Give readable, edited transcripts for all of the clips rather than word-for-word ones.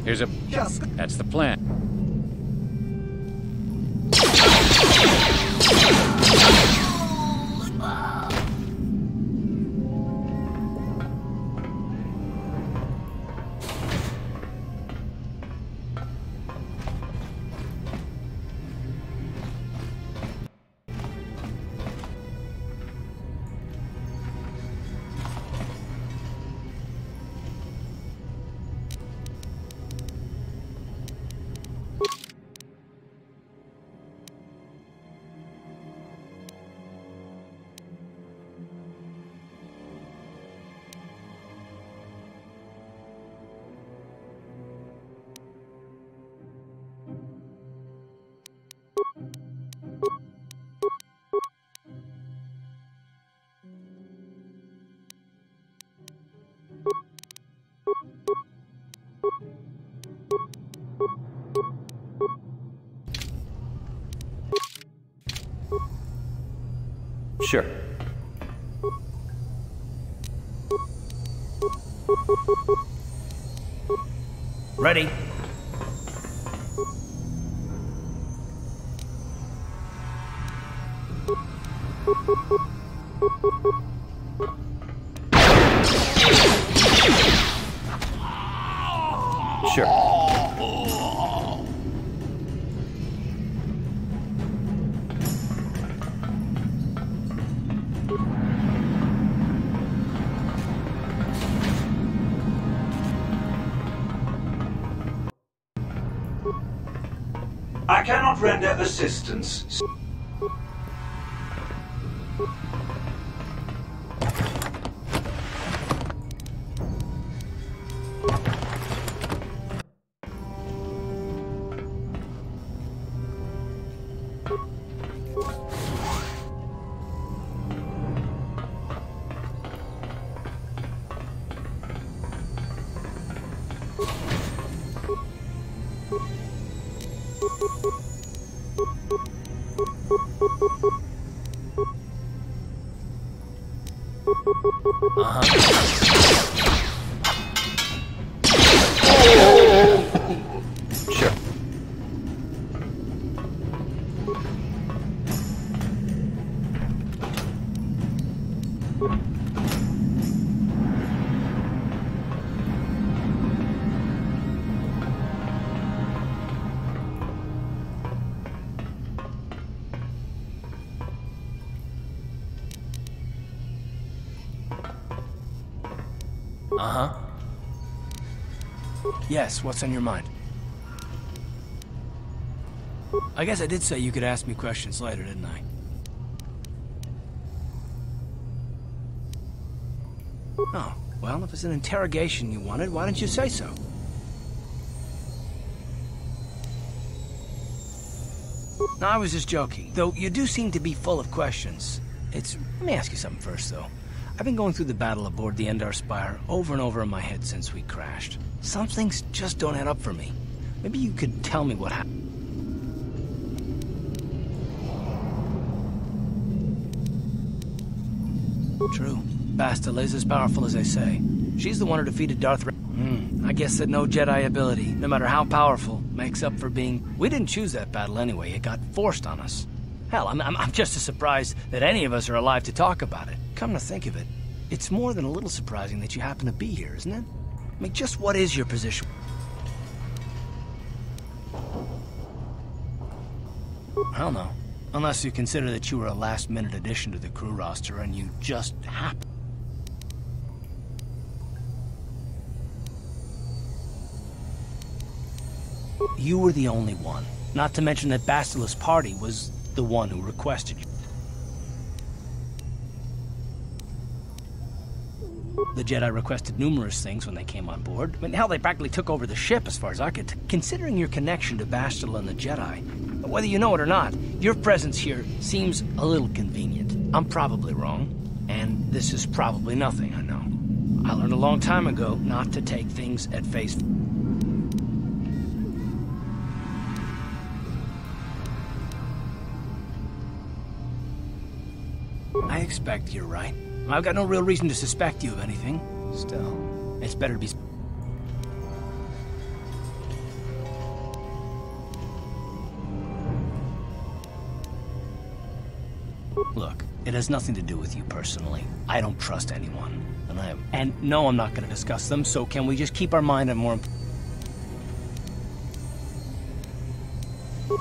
Here's a... That's the plan. Sure. Ready. Sure. I cannot render assistance. Sure. Uh-huh. Yes, what's on your mind? I guess I did say you could ask me questions later, didn't I? Oh, well, if it's an interrogation you wanted, why didn't you say so? No, I was just joking. Though you do seem to be full of questions. Let me ask you something first, though. I've been going through the battle aboard the Endar Spire over and over in my head since we crashed. Some things just don't add up for me. Maybe you could tell me what happened. True. Bastila is as powerful as they say. She's the one who defeated Darth Ra- I guess that no Jedi ability, no matter how powerful, makes up for being... We didn't choose that battle anyway. It got forced on us. Hell, I'm just as surprised that any of us are alive to talk about it. Come to think of it, it's more than a little surprising that you happen to be here, isn't it? I mean, just what is your position? I don't know. Unless you consider that you were a last-minute addition to the crew roster and you just happened. You were the only one. Not to mention that Bastila's party was the one who requested you. The Jedi requested numerous things when they came on board. I mean, hell, they practically took over the ship as far as I could tell. Considering your connection to Bastila and the Jedi, whether you know it or not, your presence here seems a little convenient. I'm probably wrong, and this is probably nothing, I know. I learned a long time ago not to take things at face value. I expect you're right. I've got no real reason to suspect you of anything. Still, it's better to be... Look, it has nothing to do with you personally. I don't trust anyone. And no, I'm not gonna discuss them, so can we just keep our mind on more...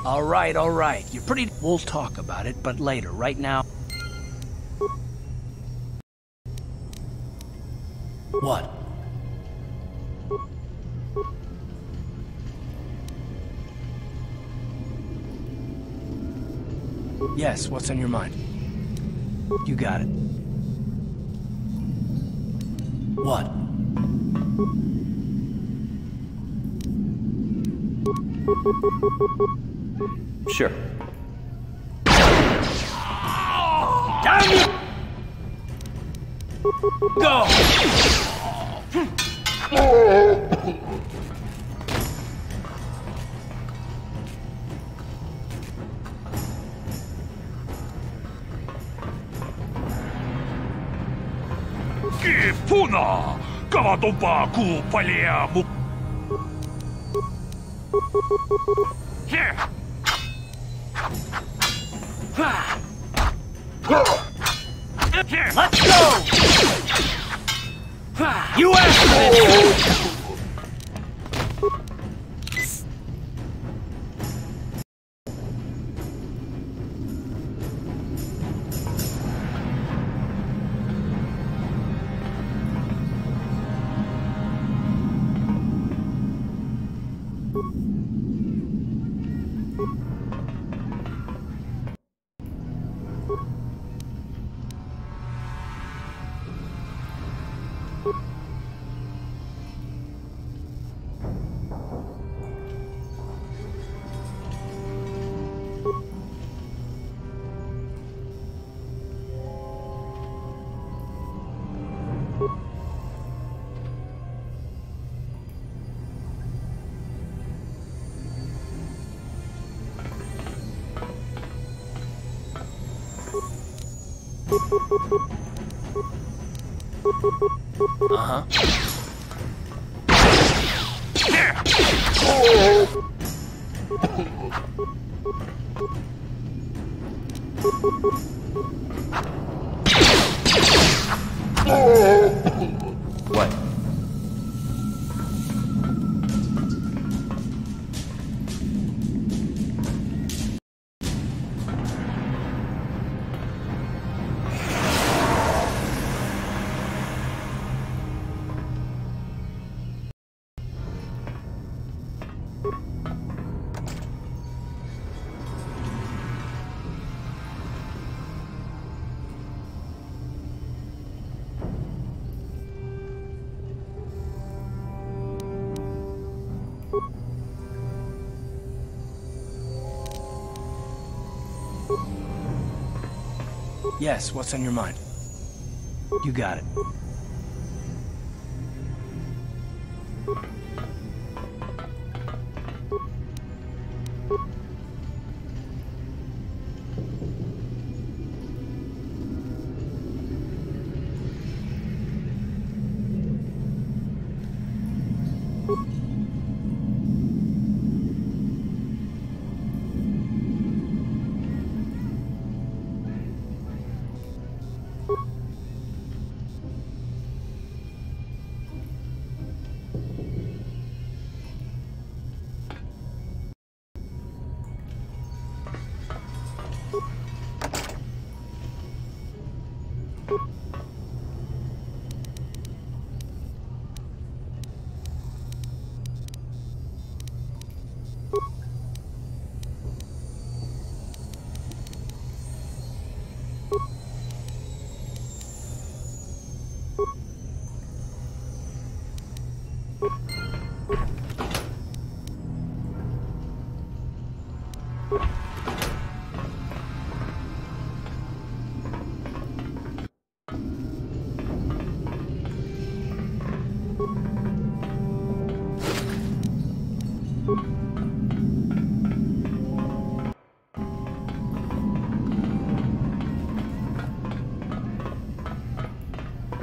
All right. You're pretty... We'll talk about it, but later. Right now... What? Yes, what's on your mind? You got it. What? Sure. Damn you! Go! Пуна! Кавадубаку полему! Let's go! You asked for this! Uh-huh. What? Yes, what's on your mind? You got it.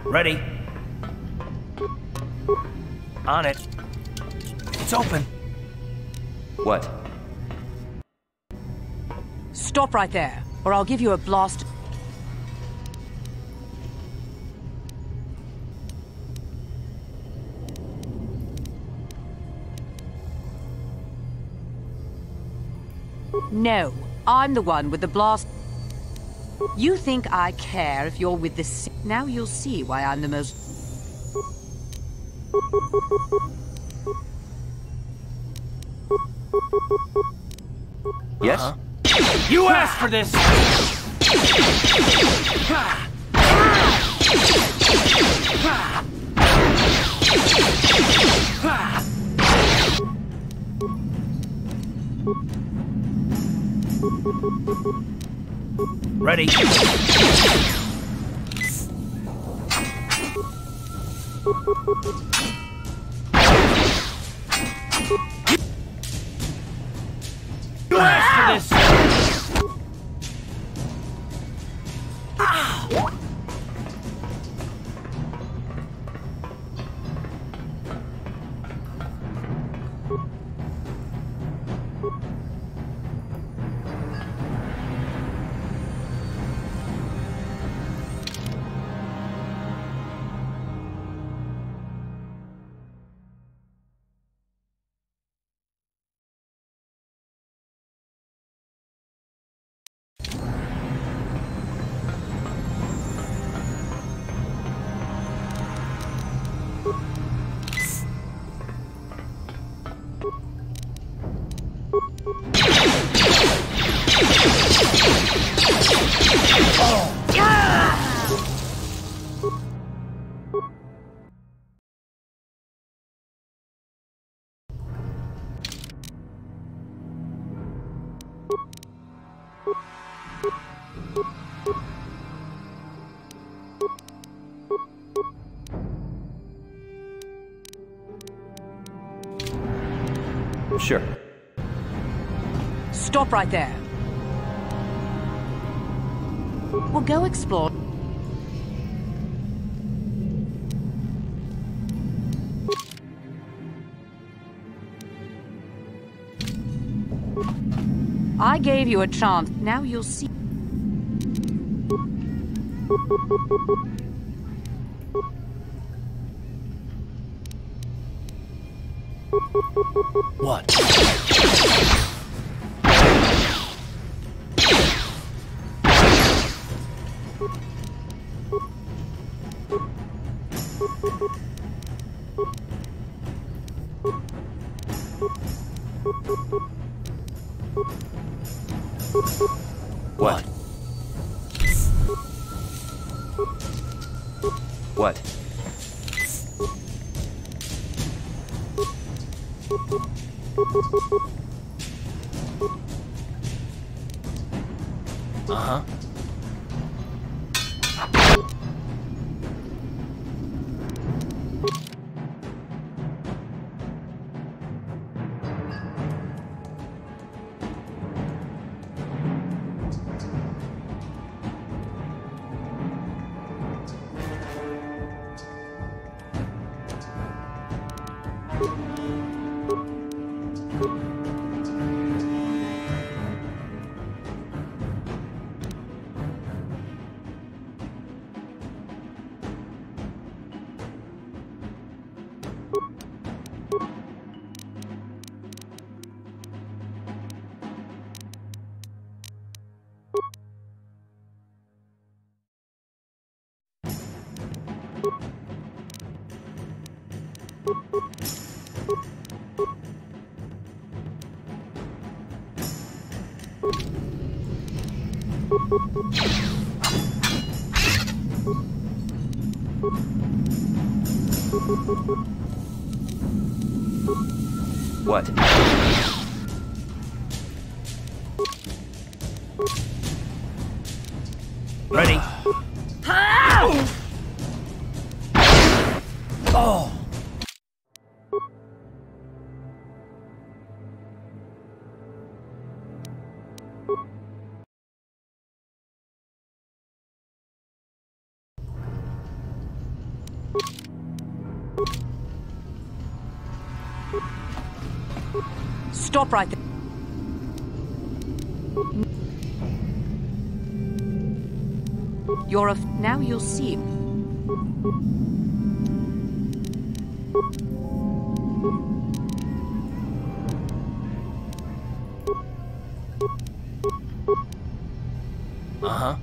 Ready? On it. It's open. What? Stop right there, or I'll give you a blast. No, I'm the one with the blast. You think I care if you're with this? Now you'll see why I'm the most... Yes? You asked for this! Ready? You asked for this! Sure. Stop right there. We'll go explore. I gave you a chance. Now you'll see. What? What? What? Uh-huh. What? Ready? Oh! Stop right there. You're a... Now you'll see. Uh-huh.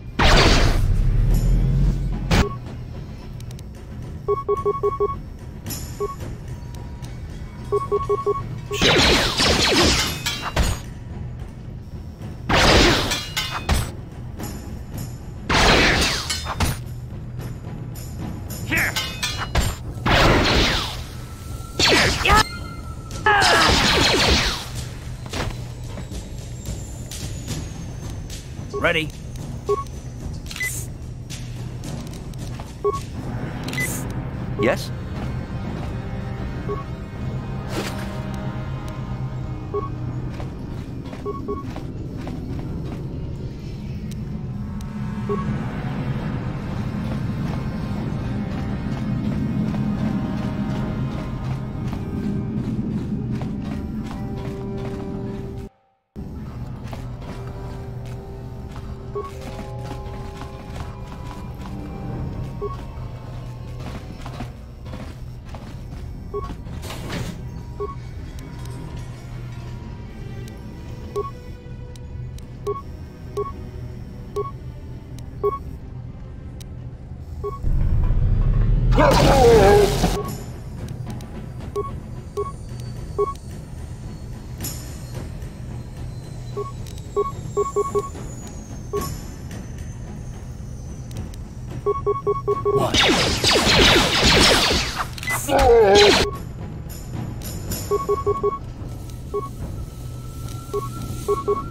Ready. Yes? What?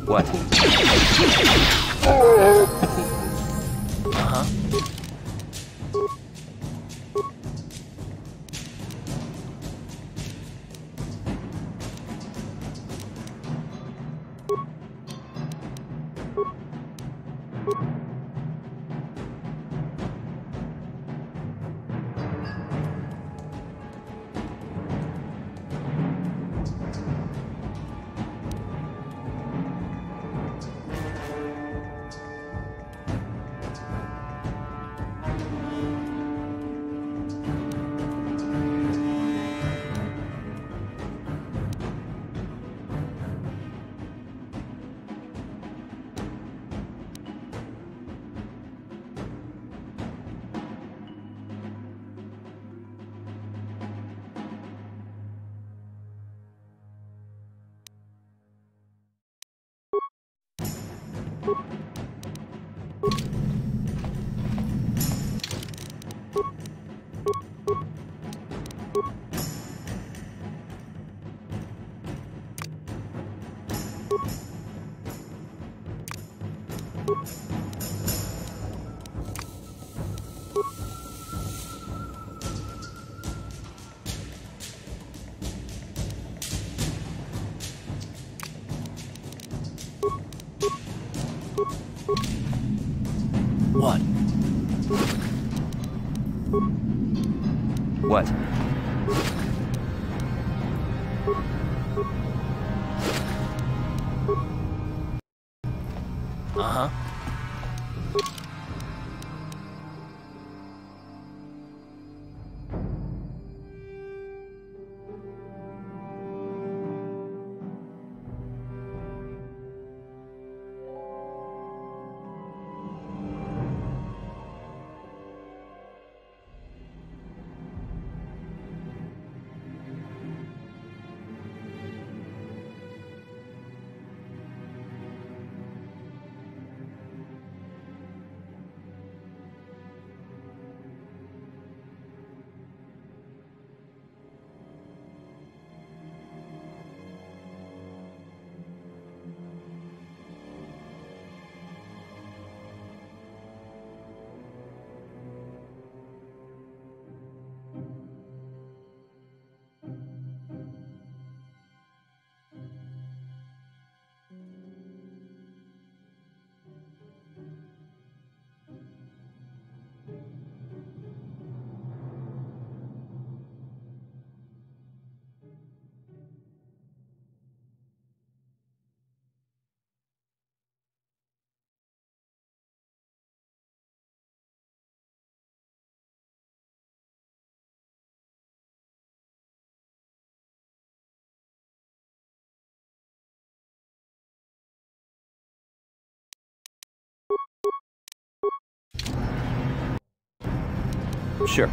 What? Uh-huh. What? What? Uh-huh. Sure.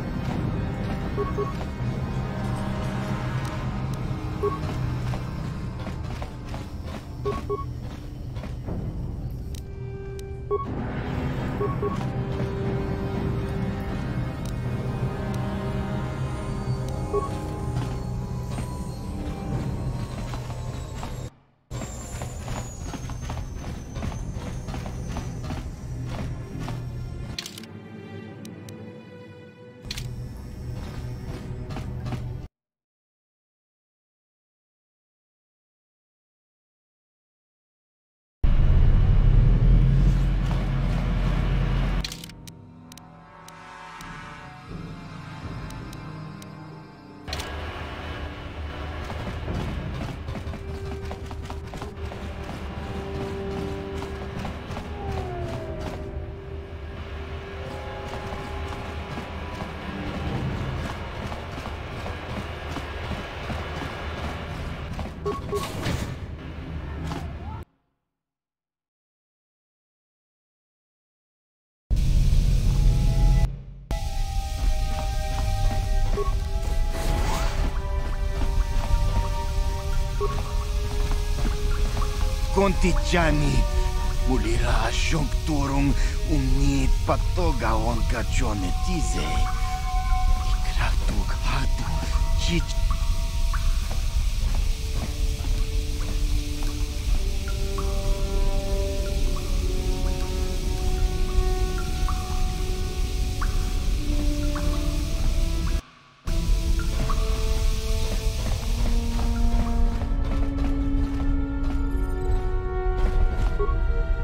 Kontichani, mulira shunkturung umni patoga on kachonetize. Ikratuk hatu chich.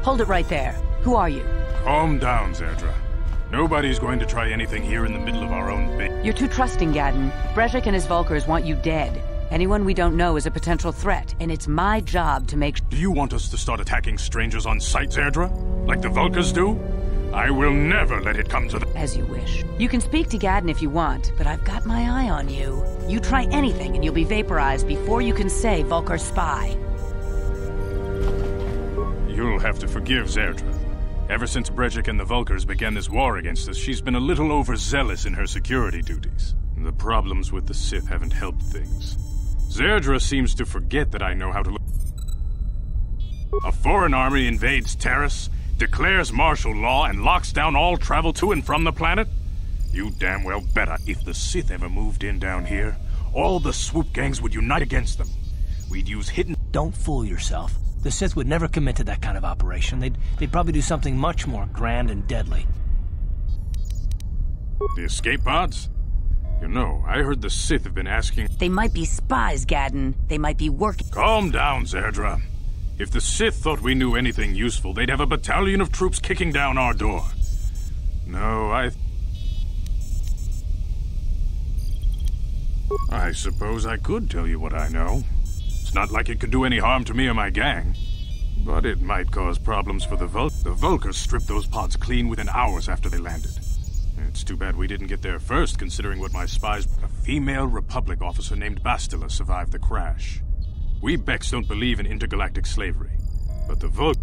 Hold it right there. Who are you? Calm down, Zerdra. Nobody's going to try anything here in the middle of our own base. You're too trusting, Gadden. Brejik and his Vulkars want you dead. Anyone we don't know is a potential threat, and it's my job to make... Do you want us to start attacking strangers on sight, Zerdra? Like the Vulkars do? I will never let it come to that. As you wish. You can speak to Gadden if you want, but I've got my eye on you. You try anything and you'll be vaporized before you can say Vulkar spy. You'll have to forgive Zerdra. Ever since Brejik and the Vulkars began this war against us, she's been a little overzealous in her security duties. The problems with the Sith haven't helped things. Zerdra seems to forget that I know how to look. A foreign army invades Terrace, declares martial law, and locks down all travel to and from the planet? You damn well better. If the Sith ever moved in down here, all the swoop gangs would unite against them. We'd use hidden... Don't fool yourself. The Sith would never commit to that kind of operation. They'd probably do something much more grand and deadly. The escape pods? You know, I heard the Sith have been asking... They might be spies, Gadden. They might be working... Calm down, Zerdra. If the Sith thought we knew anything useful, they'd have a battalion of troops kicking down our door. No, I suppose I could tell you what I know. It's not like it could do any harm to me or my gang. But it might cause problems for the Vulkars stripped those pods clean within hours after they landed. It's too bad we didn't get there first, considering what my spies... A female Republic officer named Bastila survived the crash. We Beks don't believe in intergalactic slavery. But the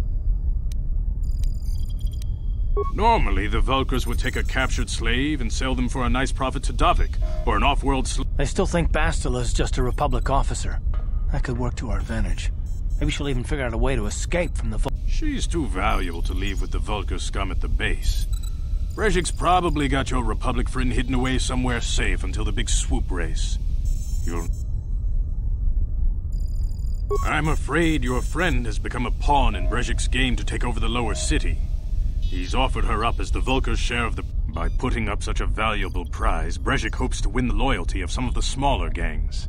Normally, the Vulkars would take a captured slave and sell them for a nice profit to Davik, or an off-world slave. They still think Bastila's just a Republic officer. That could work to our advantage. Maybe she'll even figure out a way to escape from the She's too valuable to leave with the Vulkar scum at the base. Brejik's probably got your Republic friend hidden away somewhere safe until the big swoop race. I'm afraid your friend has become a pawn in Brejik's game to take over the lower city. He's offered her up as the Vulkar's share of the... By putting up such a valuable prize, Brejik hopes to win the loyalty of some of the smaller gangs.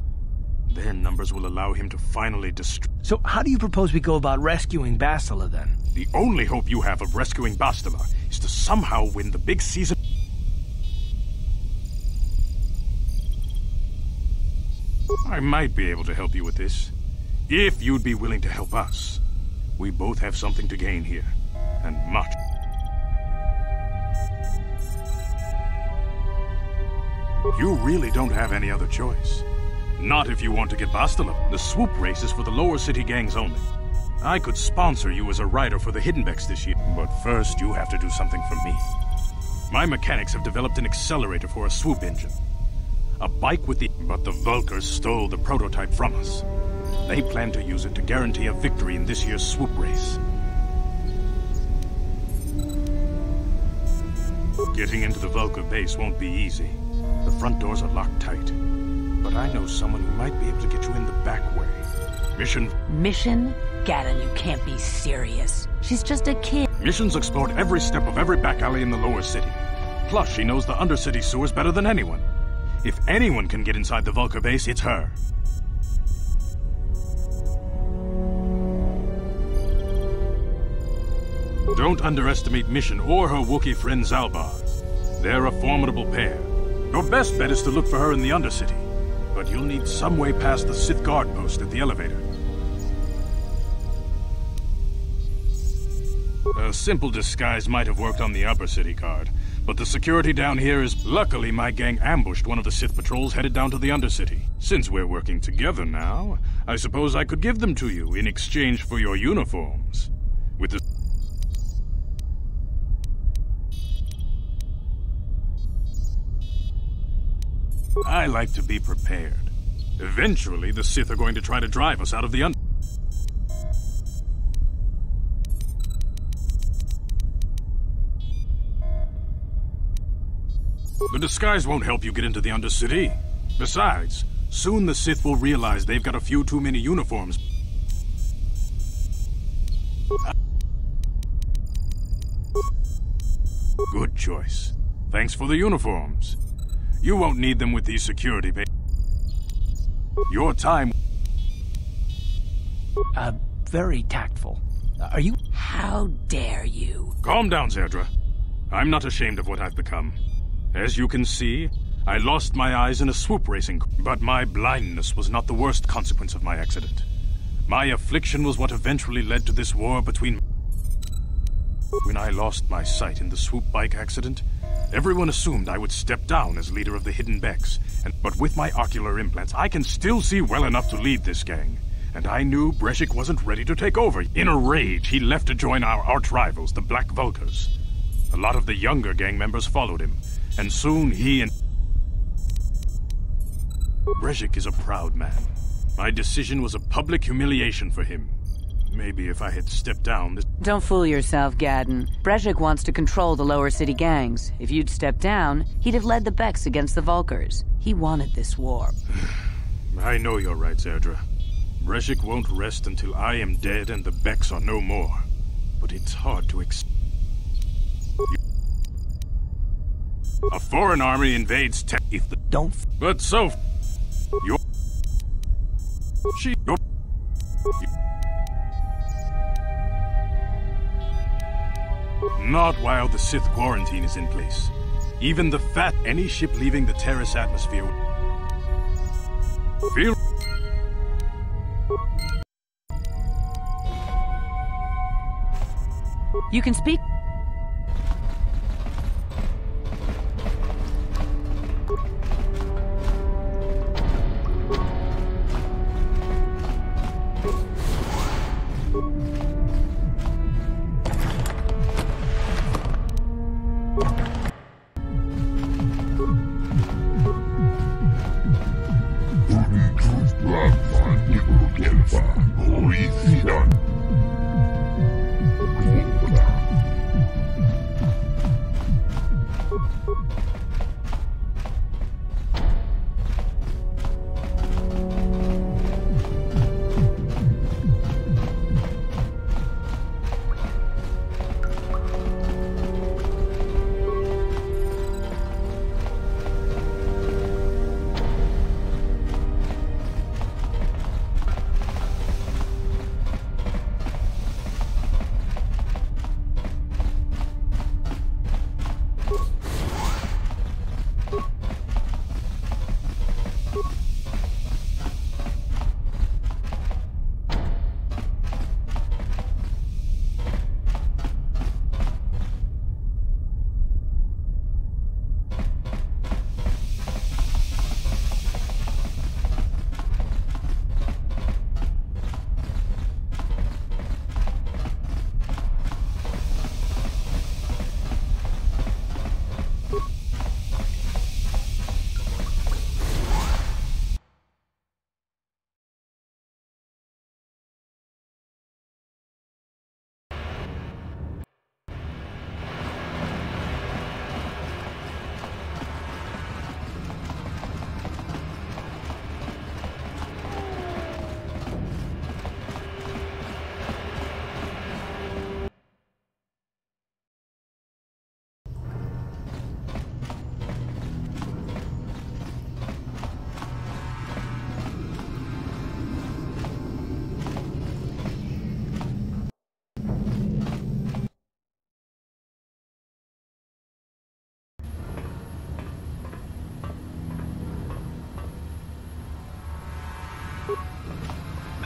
Their numbers will allow him to finally destroy... So how do you propose we go about rescuing Bastila, then? The only hope you have of rescuing Bastila is to somehow win the big season... I might be able to help you with this, if you'd be willing to help us. We both have something to gain here, and much. You really don't have any other choice. Not if you want to get Bastila. The swoop race is for the lower city gangs only. I could sponsor you as a rider for the Hidden Beks this year, but first you have to do something for me. My mechanics have developed an accelerator for a swoop engine. A bike with the... But the Vulkars stole the prototype from us. They plan to use it to guarantee a victory in this year's swoop race. Getting into the Vulkar base won't be easy. The front doors are locked tight. But I know someone who might be able to get you in the back way. Mission? Gaddon, you can't be serious. She's just a kid. Mission's explored every step of every back alley in the lower city. Plus, she knows the undercity sewers better than anyone. If anyone can get inside the Vulkar base, it's her. Don't underestimate Mission or her Wookiee friend Zalbar. They're a formidable pair. Your best bet is to look for her in the Undercity. But you'll need some way past the Sith guard post at the elevator. A simple disguise might have worked on the Upper City guard, but the security down here is... Luckily, my gang ambushed one of the Sith patrols headed down to the Undercity. Since we're working together now, I suppose I could give them to you in exchange for your uniforms. With the... I like to be prepared. Eventually, the Sith are going to try to drive us out of the The disguise won't help you get into the Undercity. Besides, soon the Sith will realize they've got a few too many uniforms. Good choice. Thanks for the uniforms. You won't need them with these security Your time... Very tactful. Are you... How dare you? Calm down, Zerdra. I'm not ashamed of what I've become. As you can see, I lost my eyes in a swoop racing, but my blindness was not the worst consequence of my accident. My affliction was what eventually led to this war between... When I lost my sight in the swoop bike accident, everyone assumed I would step down as leader of the Hidden Beks, but with my ocular implants, I can still see well enough to lead this gang. And I knew Breshik wasn't ready to take over. In a rage, he left to join our arch-rivals, the Black Vulkars. A lot of the younger gang members followed him, and soon he and... Breshik is a proud man. My decision was a public humiliation for him. Maybe if I had stepped down, this... Don't fool yourself, Gaddon. Breshik wants to control the lower city gangs. If you'd stepped down, he'd have led the Beks against the Vulkars. He wanted this war. I know you're right, Zerdra. Breshik won't rest until I am dead and the Beks are no more. But it's hard to A foreign army invades if the... Don't... But so... You're... You're... Not while the Sith quarantine is in place. Even the fat... Any ship leaving the Terrace atmosphere... Feel... You can speak...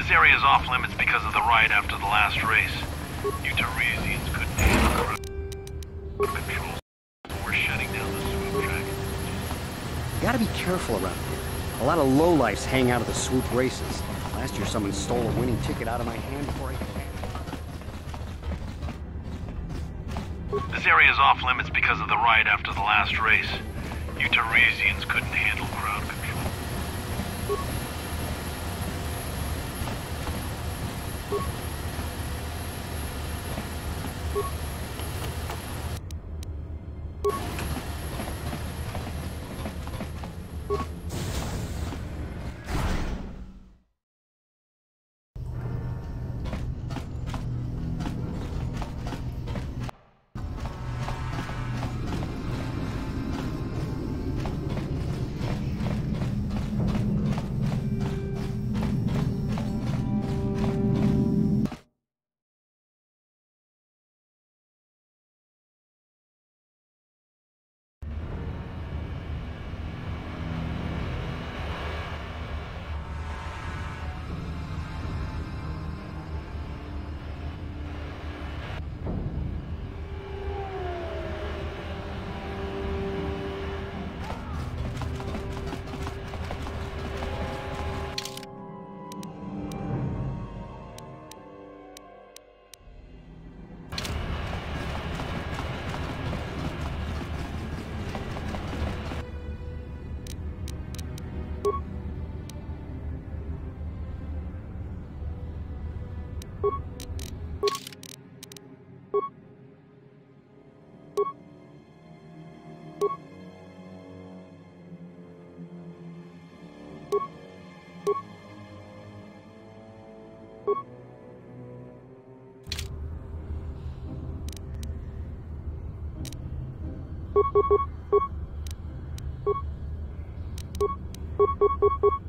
This area is off limits because of the riot after the last race. You Teresians couldn't handle crowd control. We're shutting down the swoop track. You gotta be careful around here. A lot of lowlifes hang out at the swoop races. Last year someone stole a winning ticket out of my hand before I could. This area is off limits because of the riot after the last race. You Teresians couldn't handle crowd control.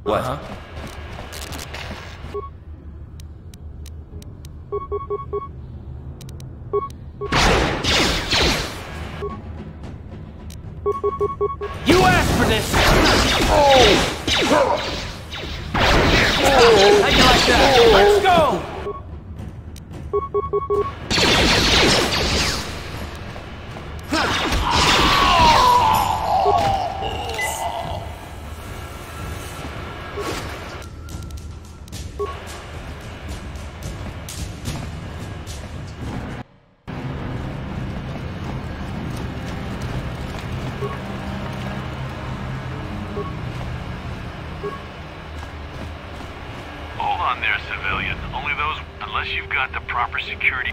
What? You asked for this! How you like that? Let's go! Hold on there, civilian. Only those, unless you've got the proper security.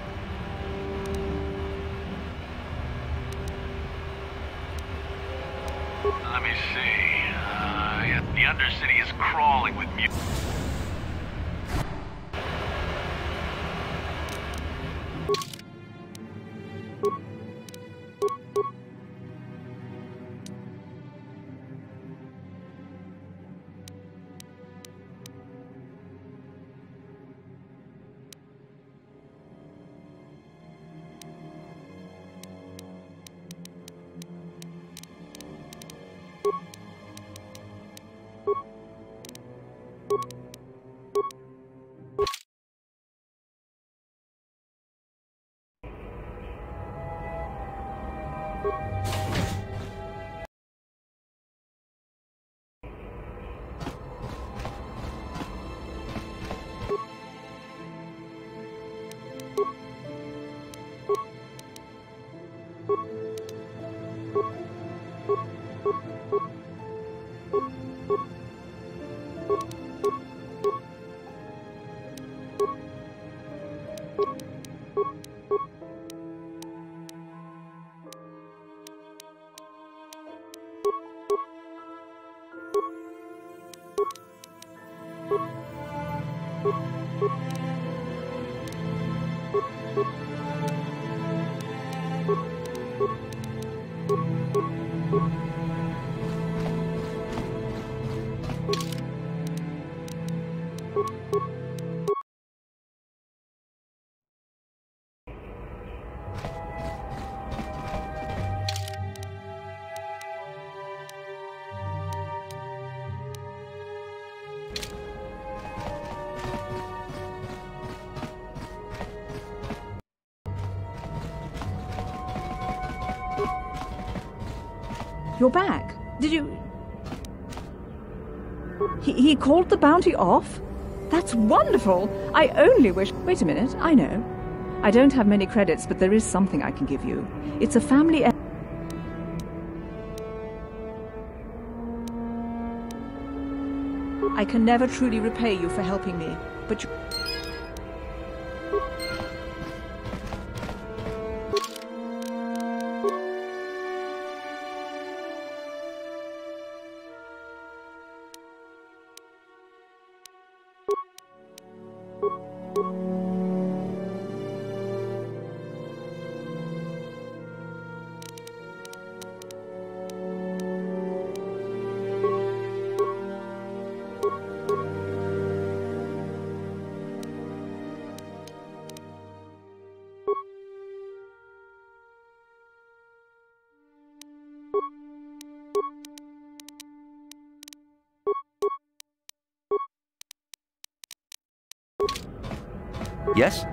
Let me see. The Undercity is crawling with mutants. You're back. Did you... He called the bounty off? That's wonderful! I only wish... Wait a minute, I know. I don't have many credits, but there is something I can give you. It's a family... I can never truly repay you for helping me, but you... Yes?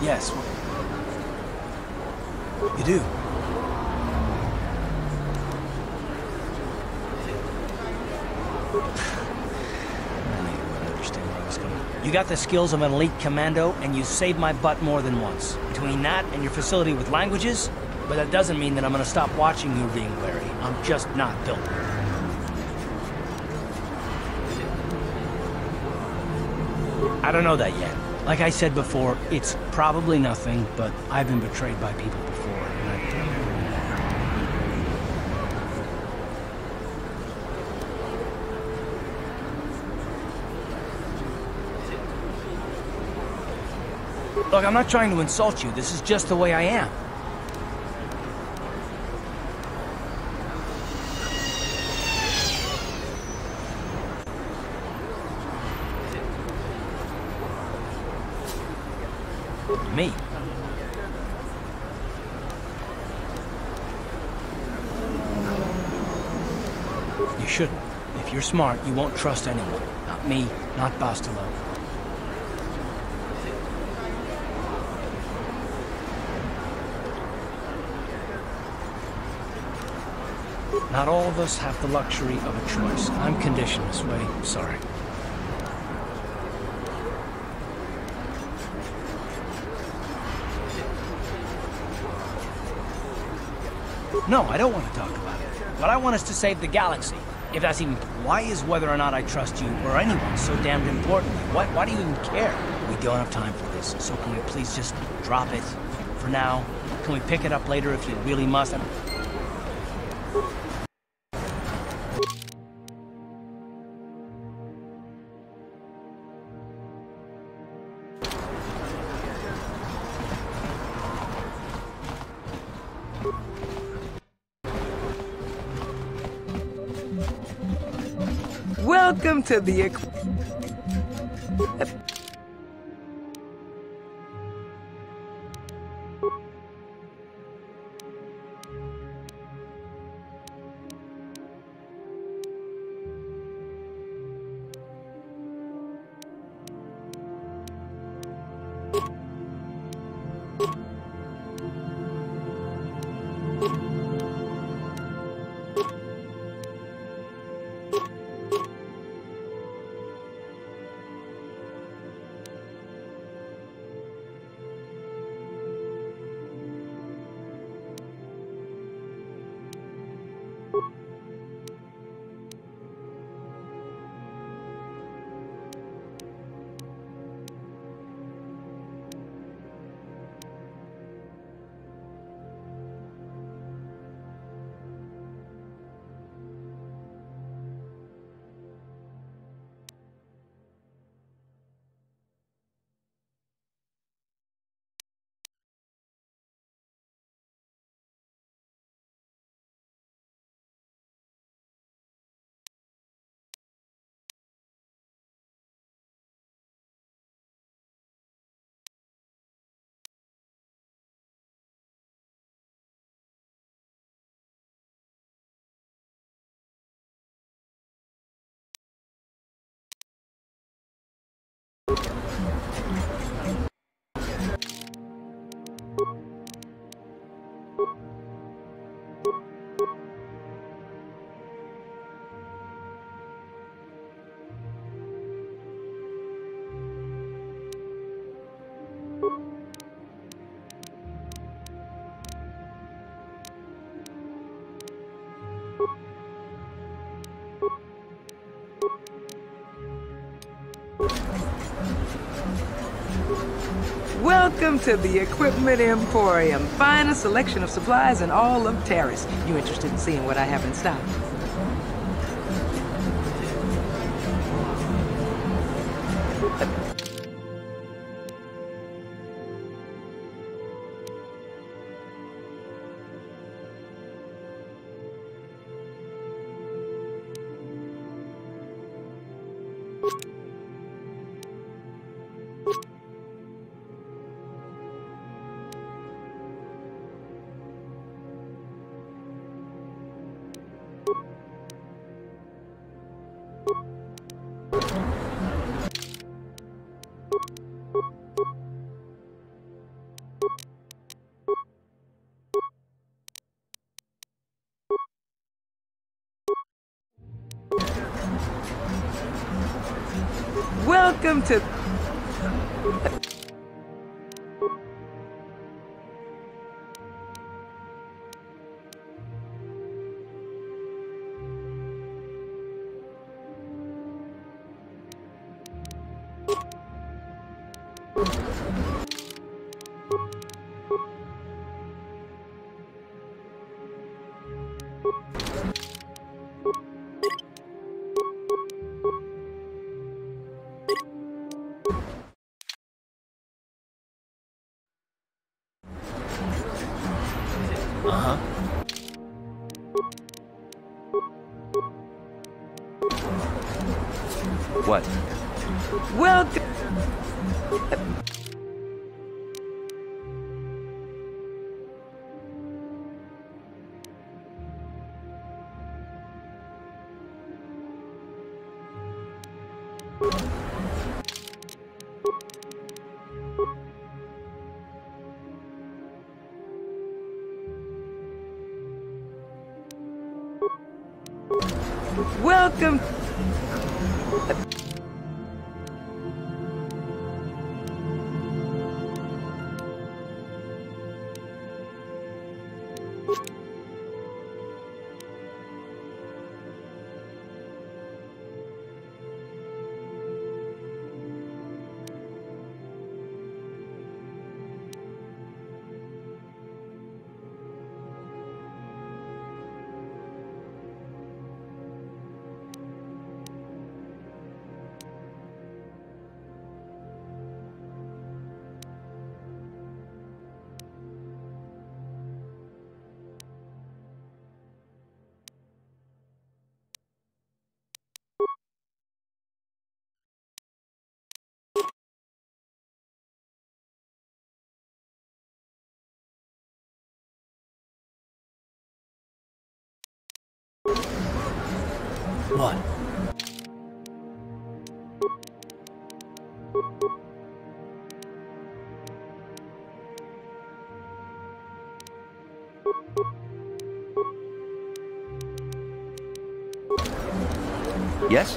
Yes. You do. You got the skills of an elite commando, and you saved my butt more than once. Between that and your facility with languages, but that doesn't mean that I'm gonna stop watching you being wary. I'm just not built. I don't know that yet. Like I said before, it's probably nothing, but I've been betrayed by people before, and Look, I'm not trying to insult you. This is just the way I am. Me. You shouldn't. If you're smart, you won't trust anyone. Not me, not Bastilo. Not all of us have the luxury of a choice. I'm conditioned this way. Sorry. No, I don't want to talk about it. What I want is to save the galaxy. If that's even... Why is whether or not I trust you or anyone so damned important? Why do you even care? We don't have time for this, so can we please just drop it for now? Can we pick it up later if you really must? Welcome to the... Welcome to the Equipment Emporium. Finest selection of supplies in all of Terrace. You interested in seeing what I have in stock? Welcome to... What? Welcome... Welcome... What? Yes?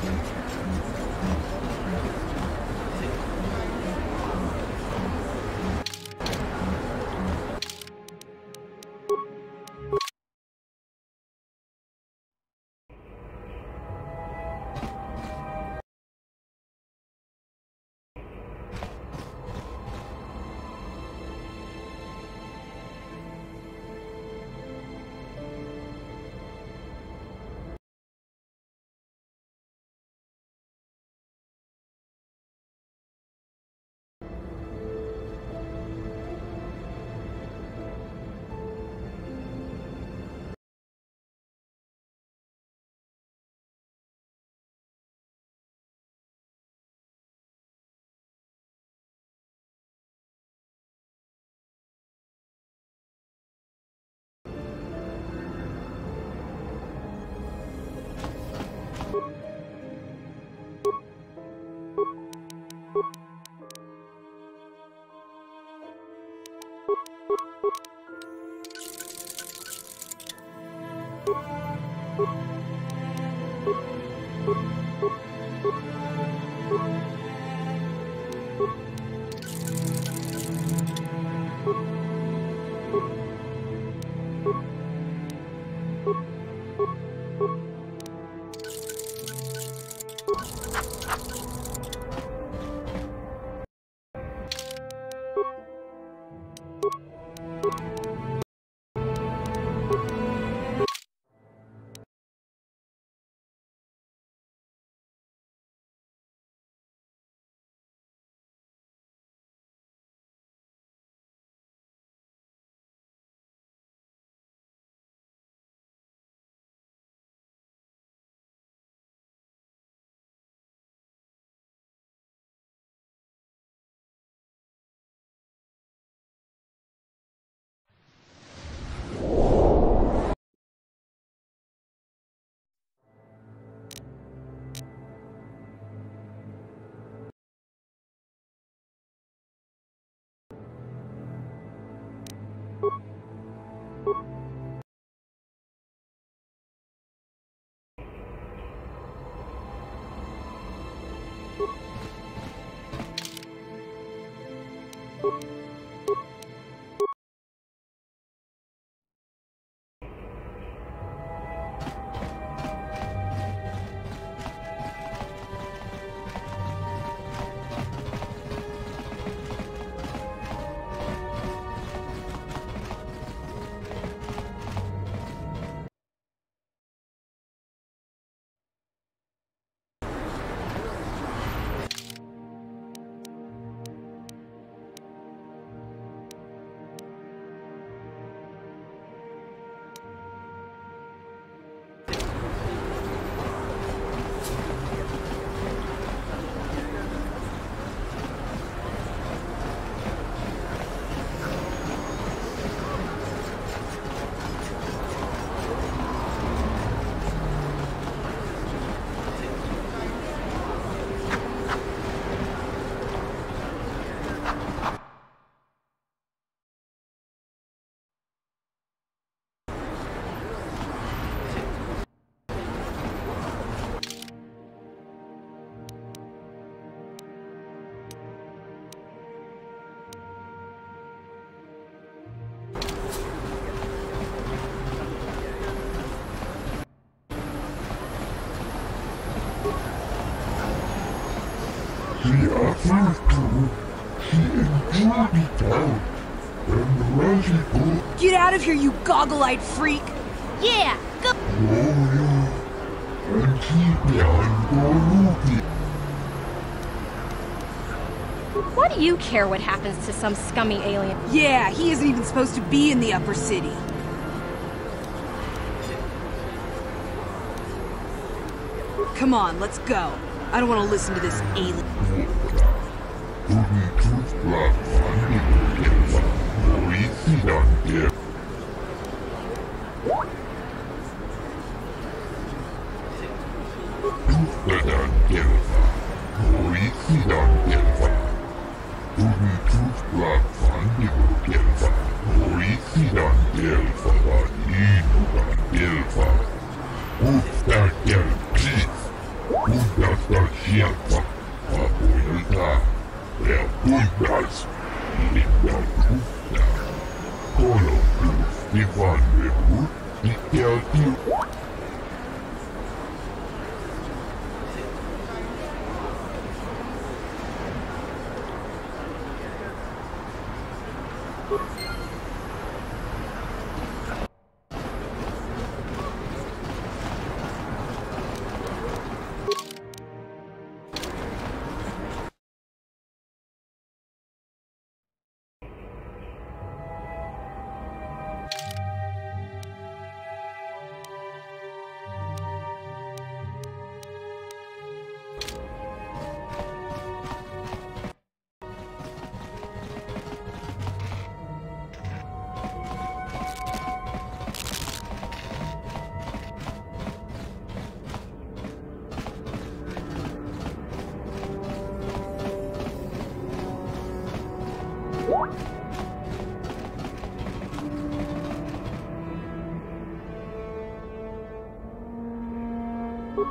Get out of here, you goggle-eyed freak! Yeah, go! Why do you care what happens to some scummy alien? Yeah, he isn't even supposed to be in the upper city. Come on, let's go. I don't want to listen to this alien.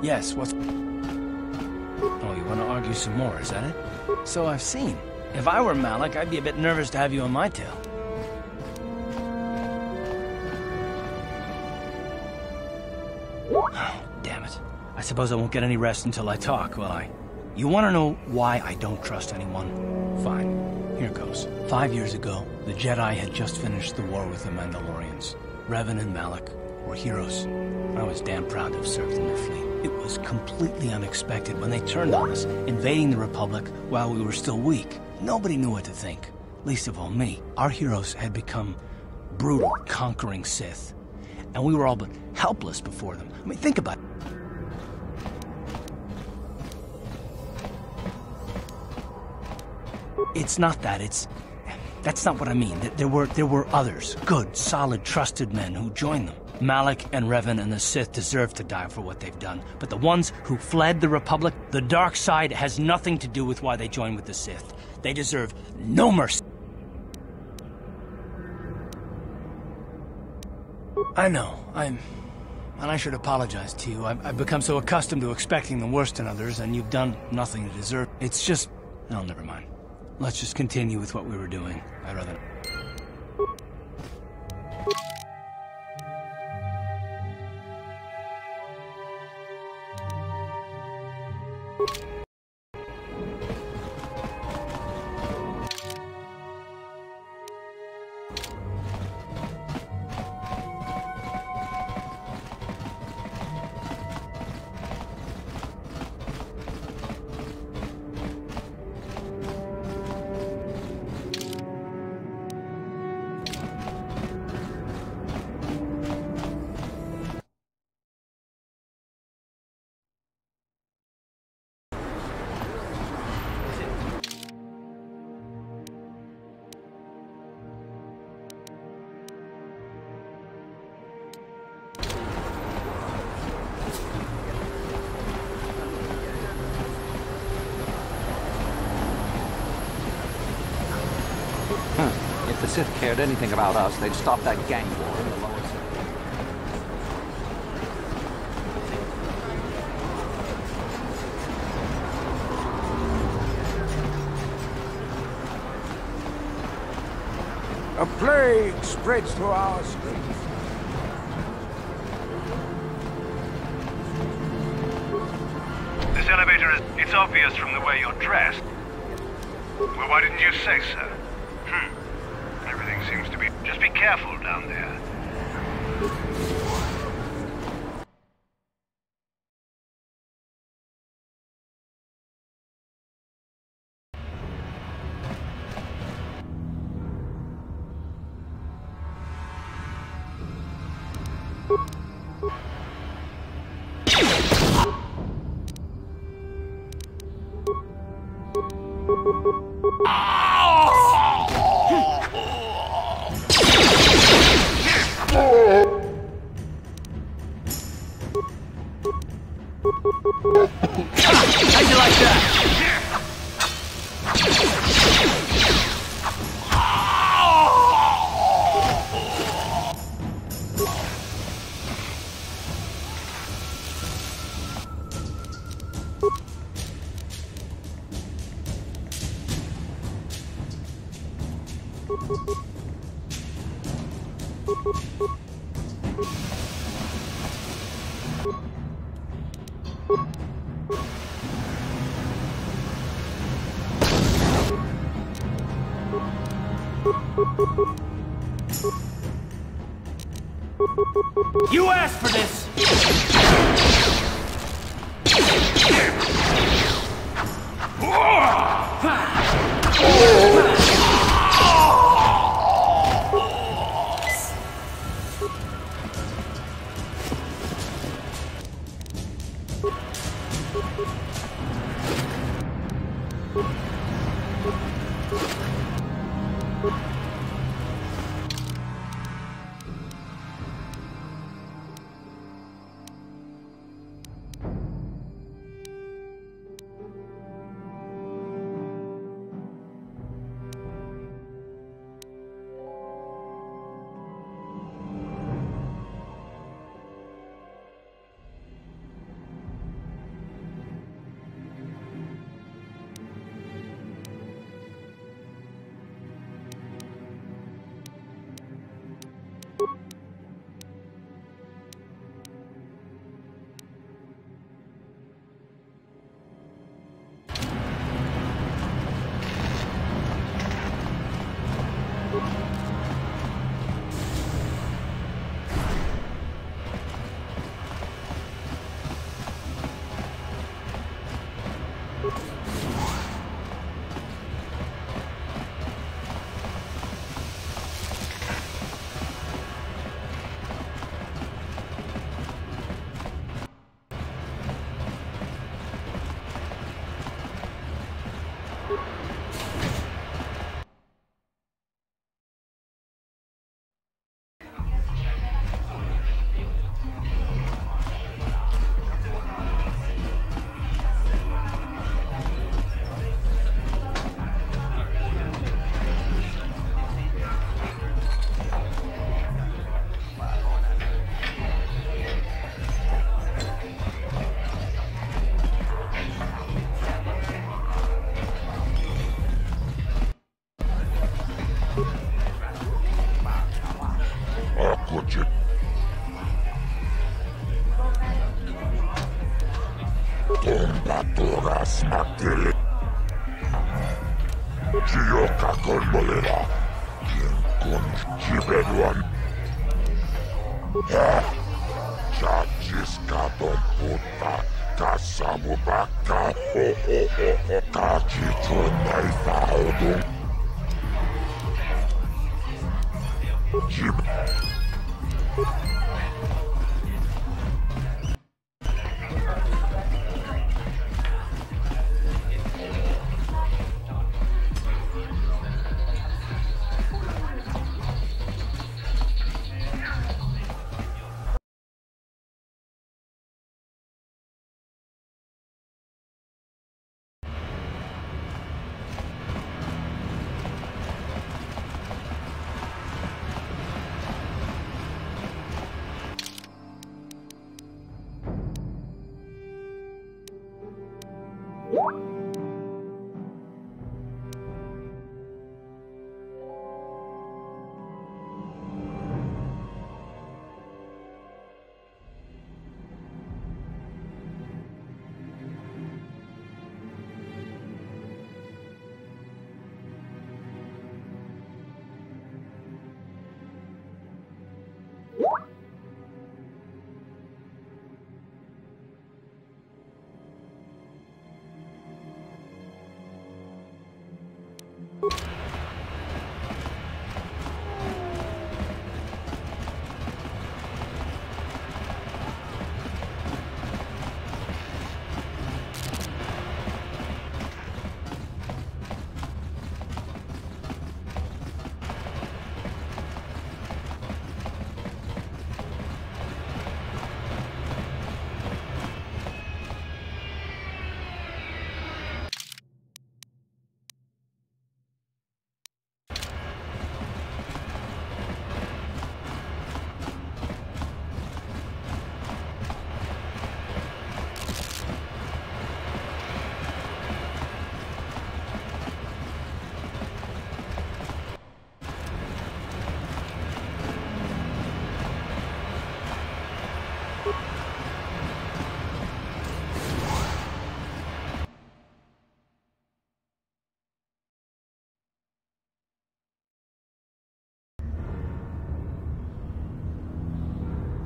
Yes, what's... Oh, you want to argue some more, is that it? So I've seen. If I were Malik, I'd be a bit nervous to have you on my tail. Oh, damn it. I I suppose I won't get any rest until I talk, will I? You want to know why I don't trust anyone? Fine. Here goes. 5 years ago, the Jedi had just finished the war with the Mandalorians. Revan and Malak were heroes. I was damn proud to have served in their fleet. It was completely unexpected when they turned on us, invading the Republic while we were still weak. Nobody knew what to think, least of all me. Our heroes had become brutal, conquering Sith, and we were all but helpless before them. I mean, think about it. It's not that, that's not what I mean. There were others, good, solid, trusted men who joined them. Malak and Revan and the Sith deserve to die for what they've done, but the ones who fled the Republic, the dark side has nothing to do with why they joined with the Sith. They deserve no mercy. I know, and I should apologize to you. I've become so accustomed to expecting the worst in others, and you've done nothing to deserve. It's just, oh, never mind. Let's just continue with what we were doing. I'd rather... If the Sith cared anything about us, they'd stop that gang war in the lower city. A plague spreads through our streets. This elevator it's obvious from the way you're dressed. Well, why didn't you say so? Everything seems to be... Just be careful down there. How'd you like that? You asked for this! criaturas materiales. Gioca con molera. Quien con Giberuan. Chachiska puta. Kasamu baka. Kaki chunai faudum. Gib.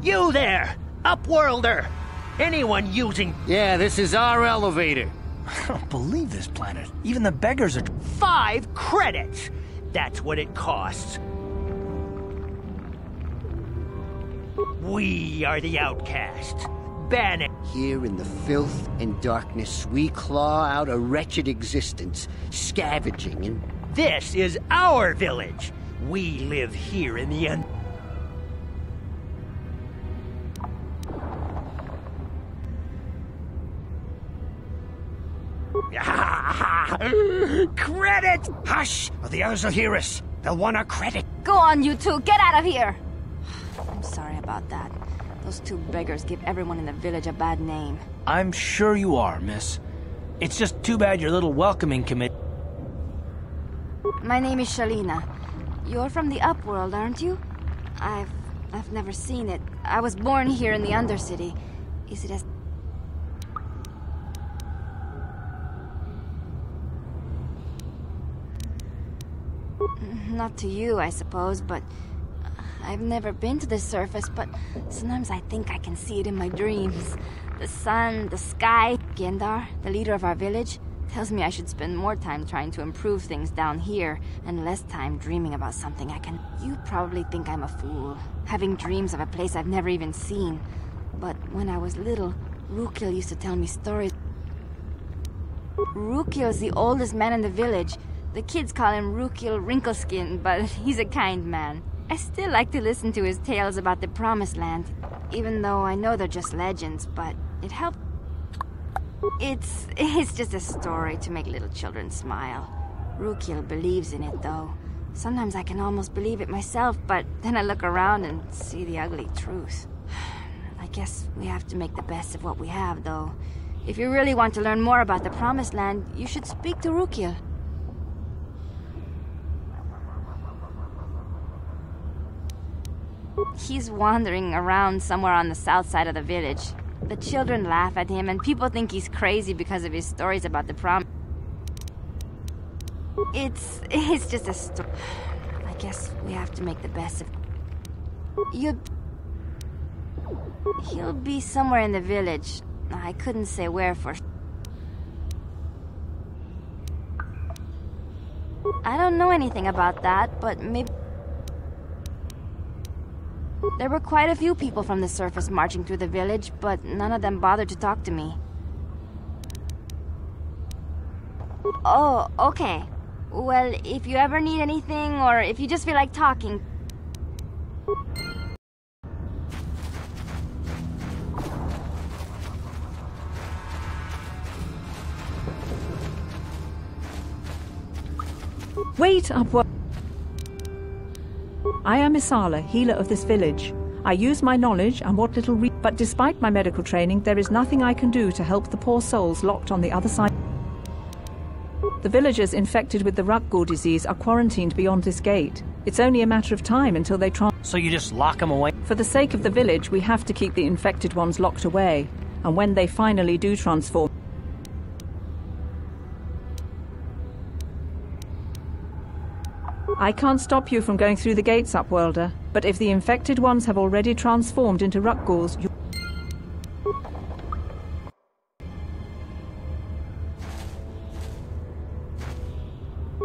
You there! Upworlder! Anyone using... Yeah, this is our elevator. I don't believe this planet. Even the beggars are... 5 credits! That's what it costs. We are the outcasts. Banished. Here in the filth and darkness, we claw out a wretched existence, scavenging and... This is our village. We live here in the Credit! Hush, or the others will hear us. They'll want our credit. Go on, you two. Get out of here. I'm sorry about that. Those 2 beggars give everyone in the village a bad name. I'm sure you are, miss. It's just too bad your little welcoming committee... My name is Shalina. You're from the Upworld, aren't you? I've never seen it. I was born here in the Undercity. Is it as... Not to you, I suppose, but... I've never been to the surface, but sometimes I think I can see it in my dreams. The sun, the sky. Gendar, the leader of our village, tells me I should spend more time trying to improve things down here, and less time dreaming about something I can... You probably think I'm a fool, having dreams of a place I've never even seen. But when I was little, Rukil used to tell me stories. Rukil's the oldest man in the village. The kids call him Rukil Wrinkleskin, but he's a kind man. I still like to listen to his tales about the Promised Land, even though I know they're just legends, but it helped. It's just a story to make little children smile. Rukil believes in it, though. Sometimes I can almost believe it myself, but then I look around and see the ugly truth. I guess we have to make the best of what we have, though. If you really want to learn more about the Promised Land, you should speak to Rukil. He's wandering around somewhere on the south side of the village. The children laugh at him, and people think he's crazy because of his stories about the prom. It's just a story. I guess we have to make the best of it. He'll be somewhere in the village. I couldn't say where for... I don't know anything about that, but maybe... There were quite a few people from the surface marching through the village, but none of them bothered to talk to me. Oh, okay. Well, if you ever need anything, or if you just feel like talking... Wait, Upward. I am Isala, healer of this village. I use my knowledge and what little but despite my medical training, there is nothing I can do to help the poor souls locked on the other side. The villagers infected with the Rukgul disease are quarantined beyond this gate. It's only a matter of time until they So you just lock them away? For the sake of the village, we have to keep the infected ones locked away. And when they finally do transform... I can't stop you from going through the gates, Upworlder, but if the infected ones have already transformed into Rukguls, you...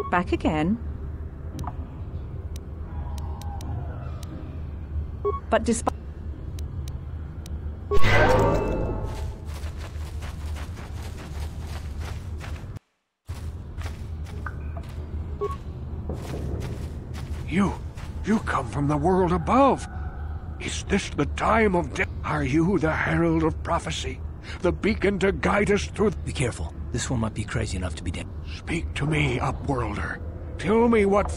Back again? But despite... You come from the world above. Is this the time of death? Are you the herald of prophecy? The beacon to guide us through... Be careful. This one might be crazy enough to be dead. Speak to me, Upworlder. Tell me what...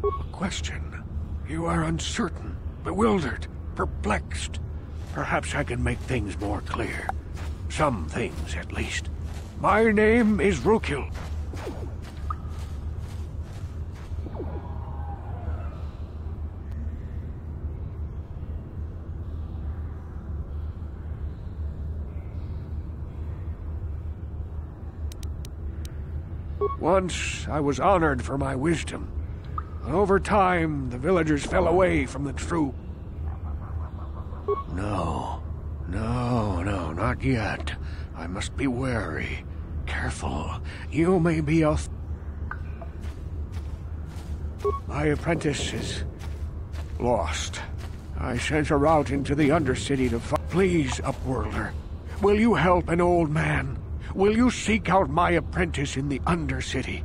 A question. You are uncertain, bewildered, perplexed. Perhaps I can make things more clear. Some things, at least. My name is Rukil. Once, I was honored for my wisdom. Over time, the villagers fell away from the troop. No, not yet. I must be wary. Careful. You may be a... My apprentice is... lost. I sent her out into the Undercity to find... Please, Upworlder, will you help an old man? Will you seek out my apprentice in the Undercity?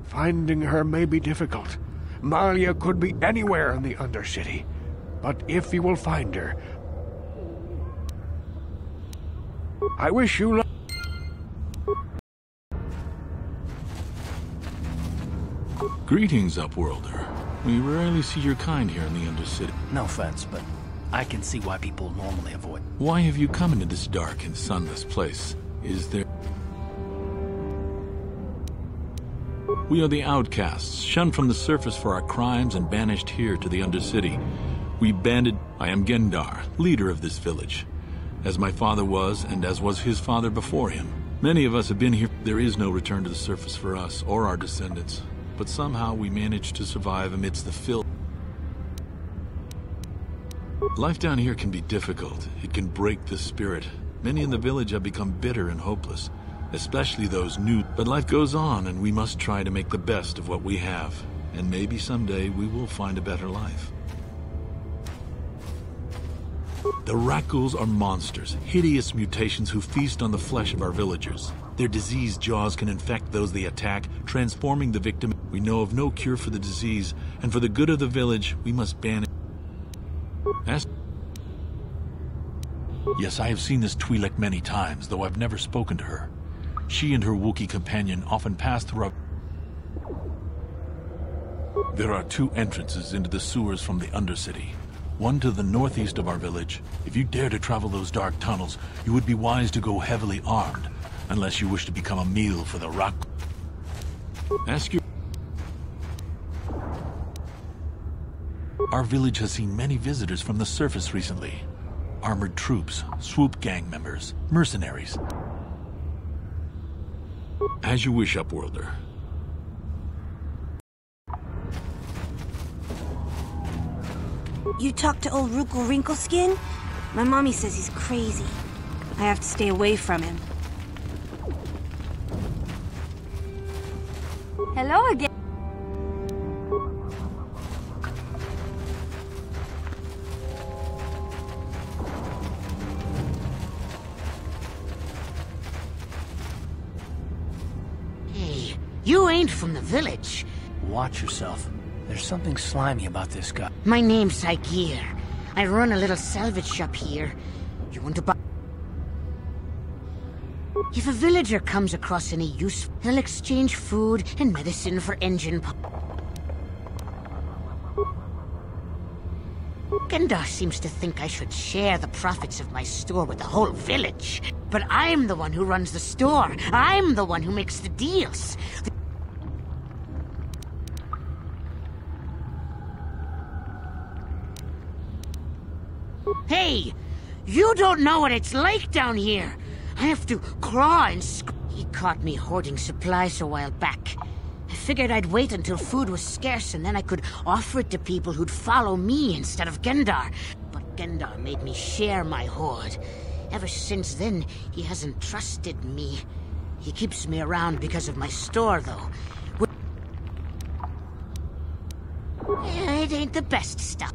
Finding her may be difficult. Malia could be anywhere in the Undercity. But if you will find her, I wish you luck. Greetings, Upworlder. We rarely see your kind here in the Undercity. No offense, but I can see why people normally avoid. Why have you come into this dark and sunless place? Is there... We are the outcasts, shunned from the surface for our crimes and banished here to the Undercity. We banded... I am Gendar, leader of this village. As my father was, and as was his father before him. Many of us have been here. There is no return to the surface for us or our descendants. But somehow we managed to survive amidst the filth. Life down here can be difficult. It can break the spirit. Many in the village have become bitter and hopeless, especially those new. But life goes on, and we must try to make the best of what we have. And maybe someday we will find a better life. The Rukguls are monsters, hideous mutations who feast on the flesh of our villagers. Their diseased jaws can infect those they attack, transforming the victim. We know of no cure for the disease, and for the good of the village, we must ban it. Yes, I have seen this Twi'lek many times, though I've never spoken to her. She and her Wookiee companion often pass through our... There are two entrances into the sewers from the Undercity. One to the northeast of our village. If you dare to travel those dark tunnels, you would be wise to go heavily armed, unless you wish to become a meal for the Rukgul. Ask your... Our village has seen many visitors from the surface recently. Armored troops, swoop gang members, mercenaries. As you wish, Upworlder. You talked to old Rukel Wrinkleskin? My mommy says he's crazy. I have to stay away from him. Hello again. Hey, you ain't from the village. Watch yourself. There's something slimy about this guy. My name's Saigir. I run a little salvage shop here. You want to buy... If a villager comes across any use, he'll exchange food and medicine for engine Gendar seems to think I should share the profits of my store with the whole village. But I'm the one who runs the store. I'm the one who makes the deals. Hey, you don't know what it's like down here. I have to claw and He caught me hoarding supplies a while back. I figured I'd wait until food was scarce and then I could offer it to people who'd follow me instead of Gendar. But Gendar made me share my hoard. Ever since then, he hasn't trusted me. He keeps me around because of my store, though. It ain't the best stuff.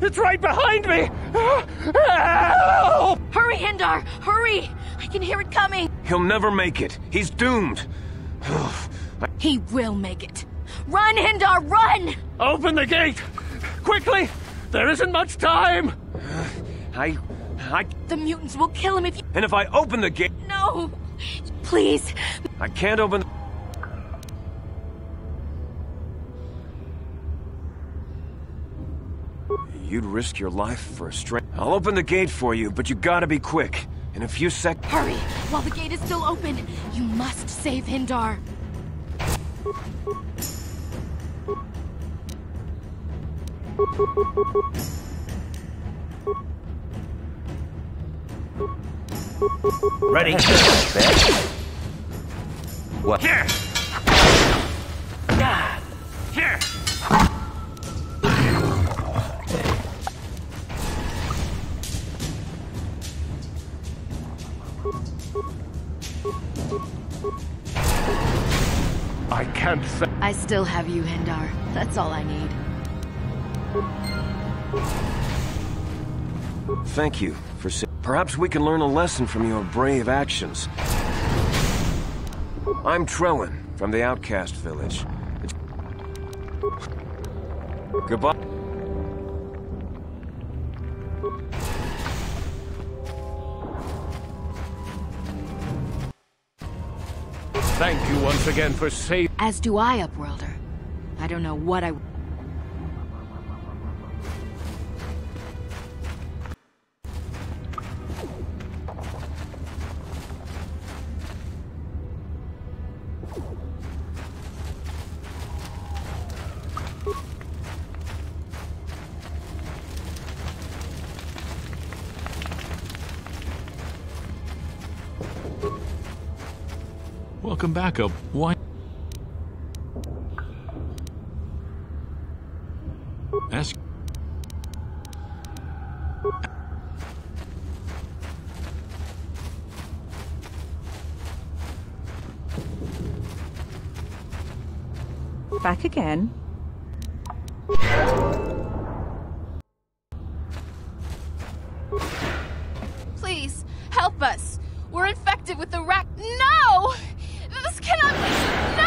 It's right behind me! Help! Hurry, Hindar! Hurry! I can hear it coming! He'll never make it. He's doomed. He will make it. Run, Hindar, run! Open the gate! Quickly! There isn't much time! The mutants will kill him if you... And if I open the gate... No! Please! I can't open... You'd risk your life for a string. I'll open the gate for you, but you gotta be quick. In a few seconds... Hurry! While the gate is still open, you must save Hindar. Ready? What? Here! Here! I can't say... I still have you, Hindar. That's all I need. Thank you for... Perhaps we can learn a lesson from your brave actions. I'm Trellin, from the Outcast Village. Goodbye. Thank you once again for saving... As do I, Upworlder. I don't know what I... Welcome back up. Why? Ask. Back again. Please, help us. We're infected with the rat. No! This cannot be. No!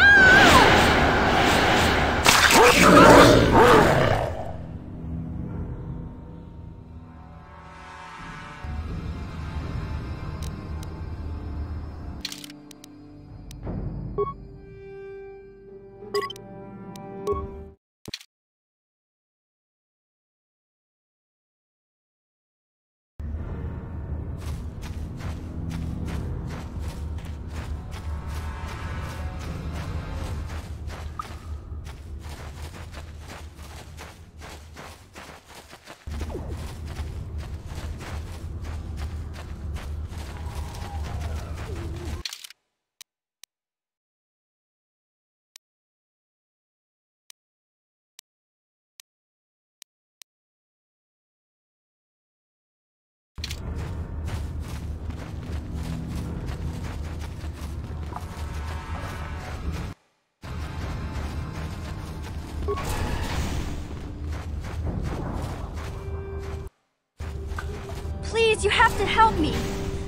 Please, you have to help me.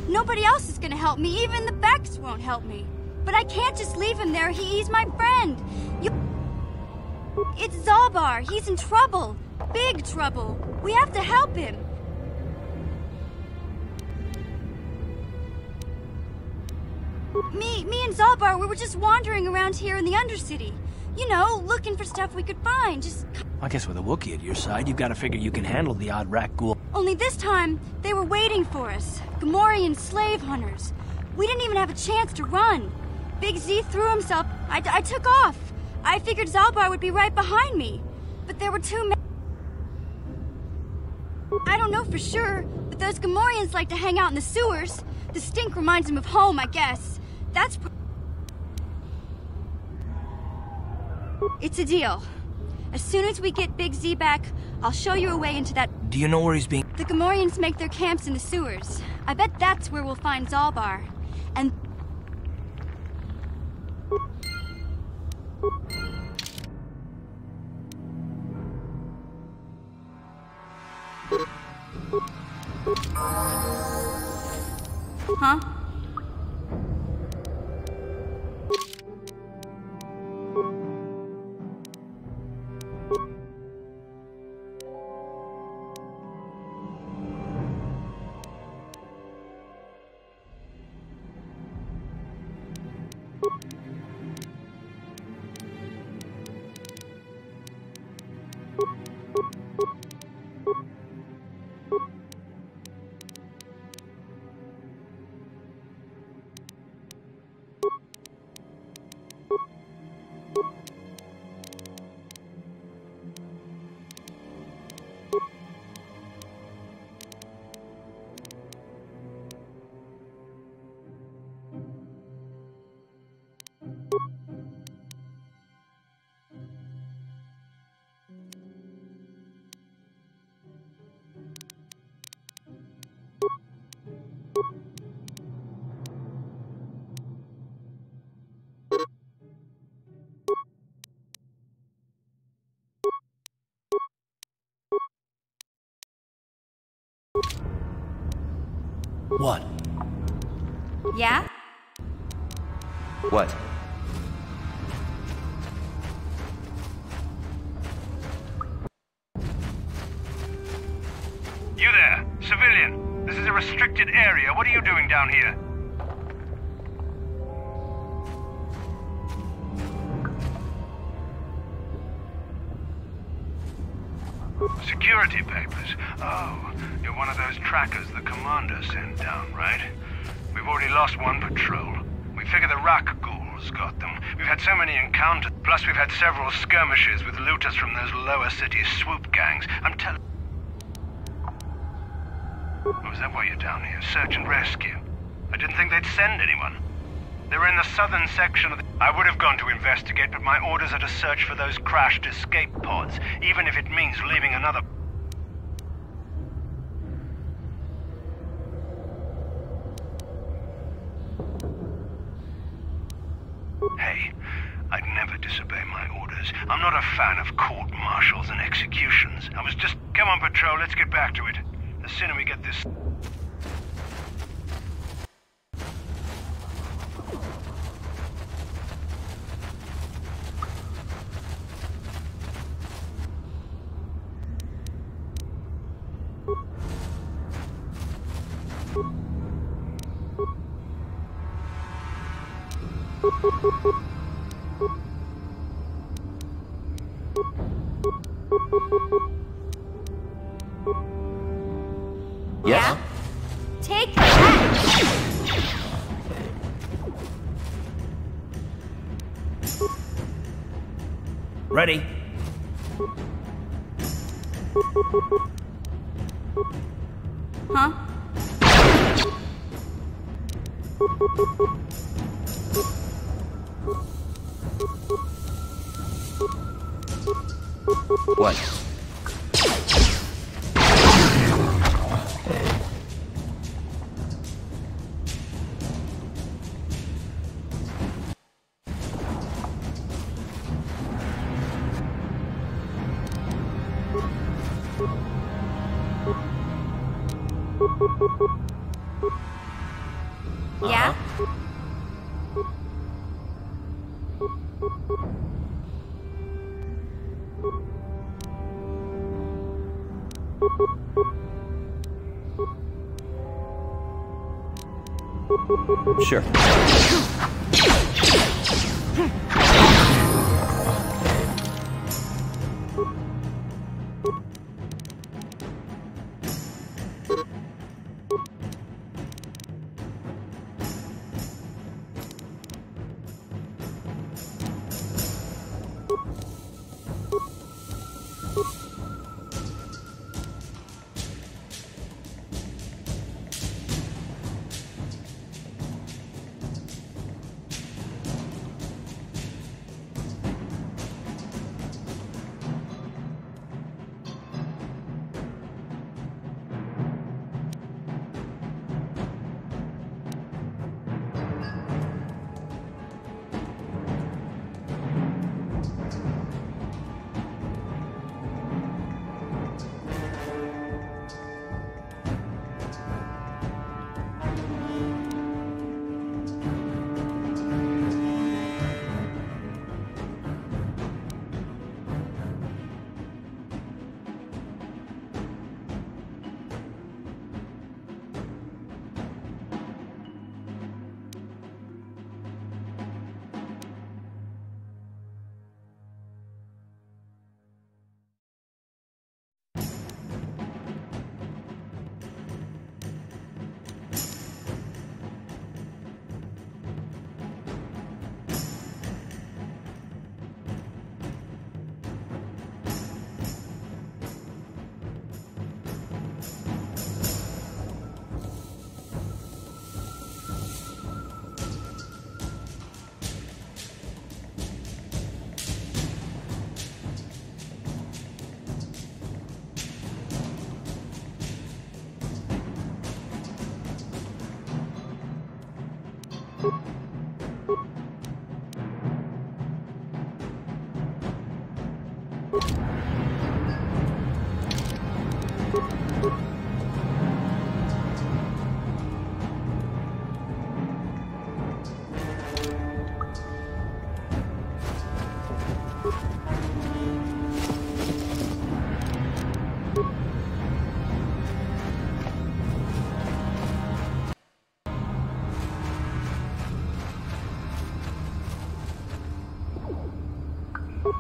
Nobody else is gonna help me. Even the Becks won't help me. But I can't just leave him there. He's my friend. It's Zalbar. He's in trouble. Big trouble. We have to help him. Me and Zalbar, we were just wandering around here in the Undercity. You know, looking for stuff we could find. Just... I guess with a Wookiee at your side, you've got to figure you can handle the odd rat ghoul. Only this time, they were waiting for us. Gamorrean slave hunters. We didn't even have a chance to run. Big Z threw himself. I took off. I figured Zalbar would be right behind me. But there were too many. I don't know for sure, but those Gamorreans like to hang out in the sewers. The stink reminds them of home, I guess. That's... It's a deal. As soon as we get Big Z back, I'll show you a way into that... Do you know where he's being... The Gamorreans make their camps in the sewers. I bet that's where we'll find Zalbar. And... Huh? What? Yeah? What? You there, civilian. This is a restricted area. What are you doing down here? Security papers. Oh, you're one of those trackers the commander sent down, right? We've already lost one patrol. We figure the rock ghouls Rebels got them. We've had so many encounters. Plus we've had several skirmishes with looters from those lower city swoop gangs. I'm telling... Oh, is that why you're down here? Search and rescue? I didn't think they'd send anyone. They were in the southern section of the... I would have gone to investigate, but my orders are to search for those crashed escape pods, even if it means leaving another... Hey, I'd never disobey my orders. I'm not a fan of court-martials and executions. I was just... Come on, Patrol, let's get back to it. The sooner we get this... Yeah? Take that! Ready? Huh? What? Yeah? Sure.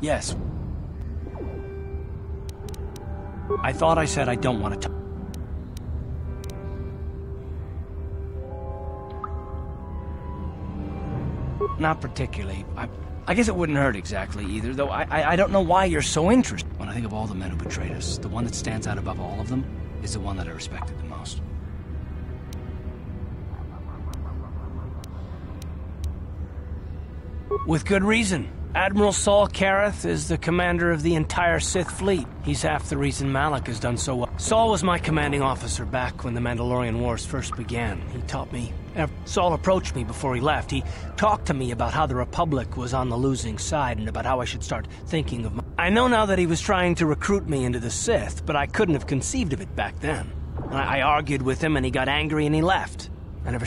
Yes. I thought I said I don't want to talk. Not particularly. I guess it wouldn't hurt exactly either, though I don't know why you're so interested. When I think of all the men who betrayed us, the one that stands out above all of them is the one that I respected the most. With good reason. Admiral Saul Kareth is the commander of the entire Sith fleet. He's half the reason Malak has done so well. Saul was my commanding officer back when the Mandalorian Wars first began. He taught me... Saul approached me before he left. He talked to me about how the Republic was on the losing side and about how I should start thinking of... I know now that he was trying to recruit me into the Sith, but I couldn't have conceived of it back then. I argued with him and he got angry and he left. I never...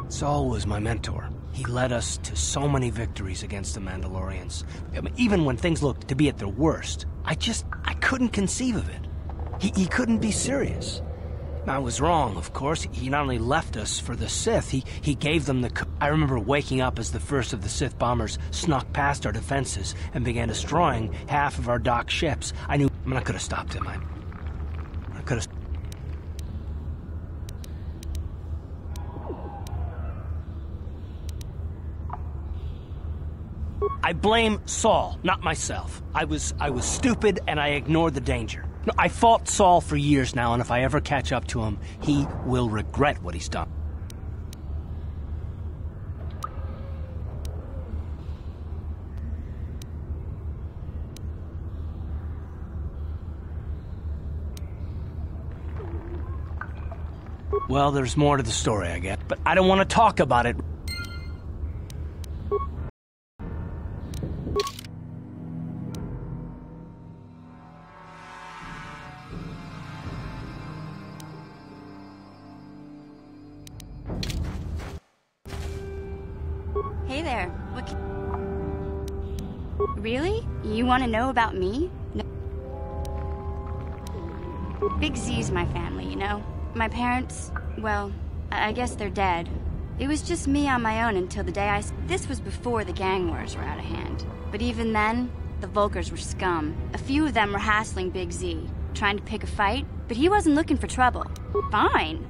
Saul was my mentor. He led us to so many victories against the Mandalorians. I mean, even when things looked to be at their worst, I couldn't conceive of it. He couldn't be serious. I was wrong, of course. He not only left us for the Sith, he gave them the... I remember waking up as the first of the Sith bombers snuck past our defenses and began destroying half of our docked ships. I could have stopped him. I could have... I blame Saul, not myself. I was stupid and I ignored the danger. No, I fought Saul for years now, and if I ever catch up to him, he will regret what he's done. Well, there's more to the story, I guess, but I don't want to talk about it. Hey there, Really? You want to know about me? No. Big Z's my family, you know? My parents, well, I guess they're dead. It was just me on my own until the day This was before the gang wars were out of hand. But even then, the Vulkars were scum. A few of them were hassling Big Z, trying to pick a fight, but he wasn't looking for trouble. Fine.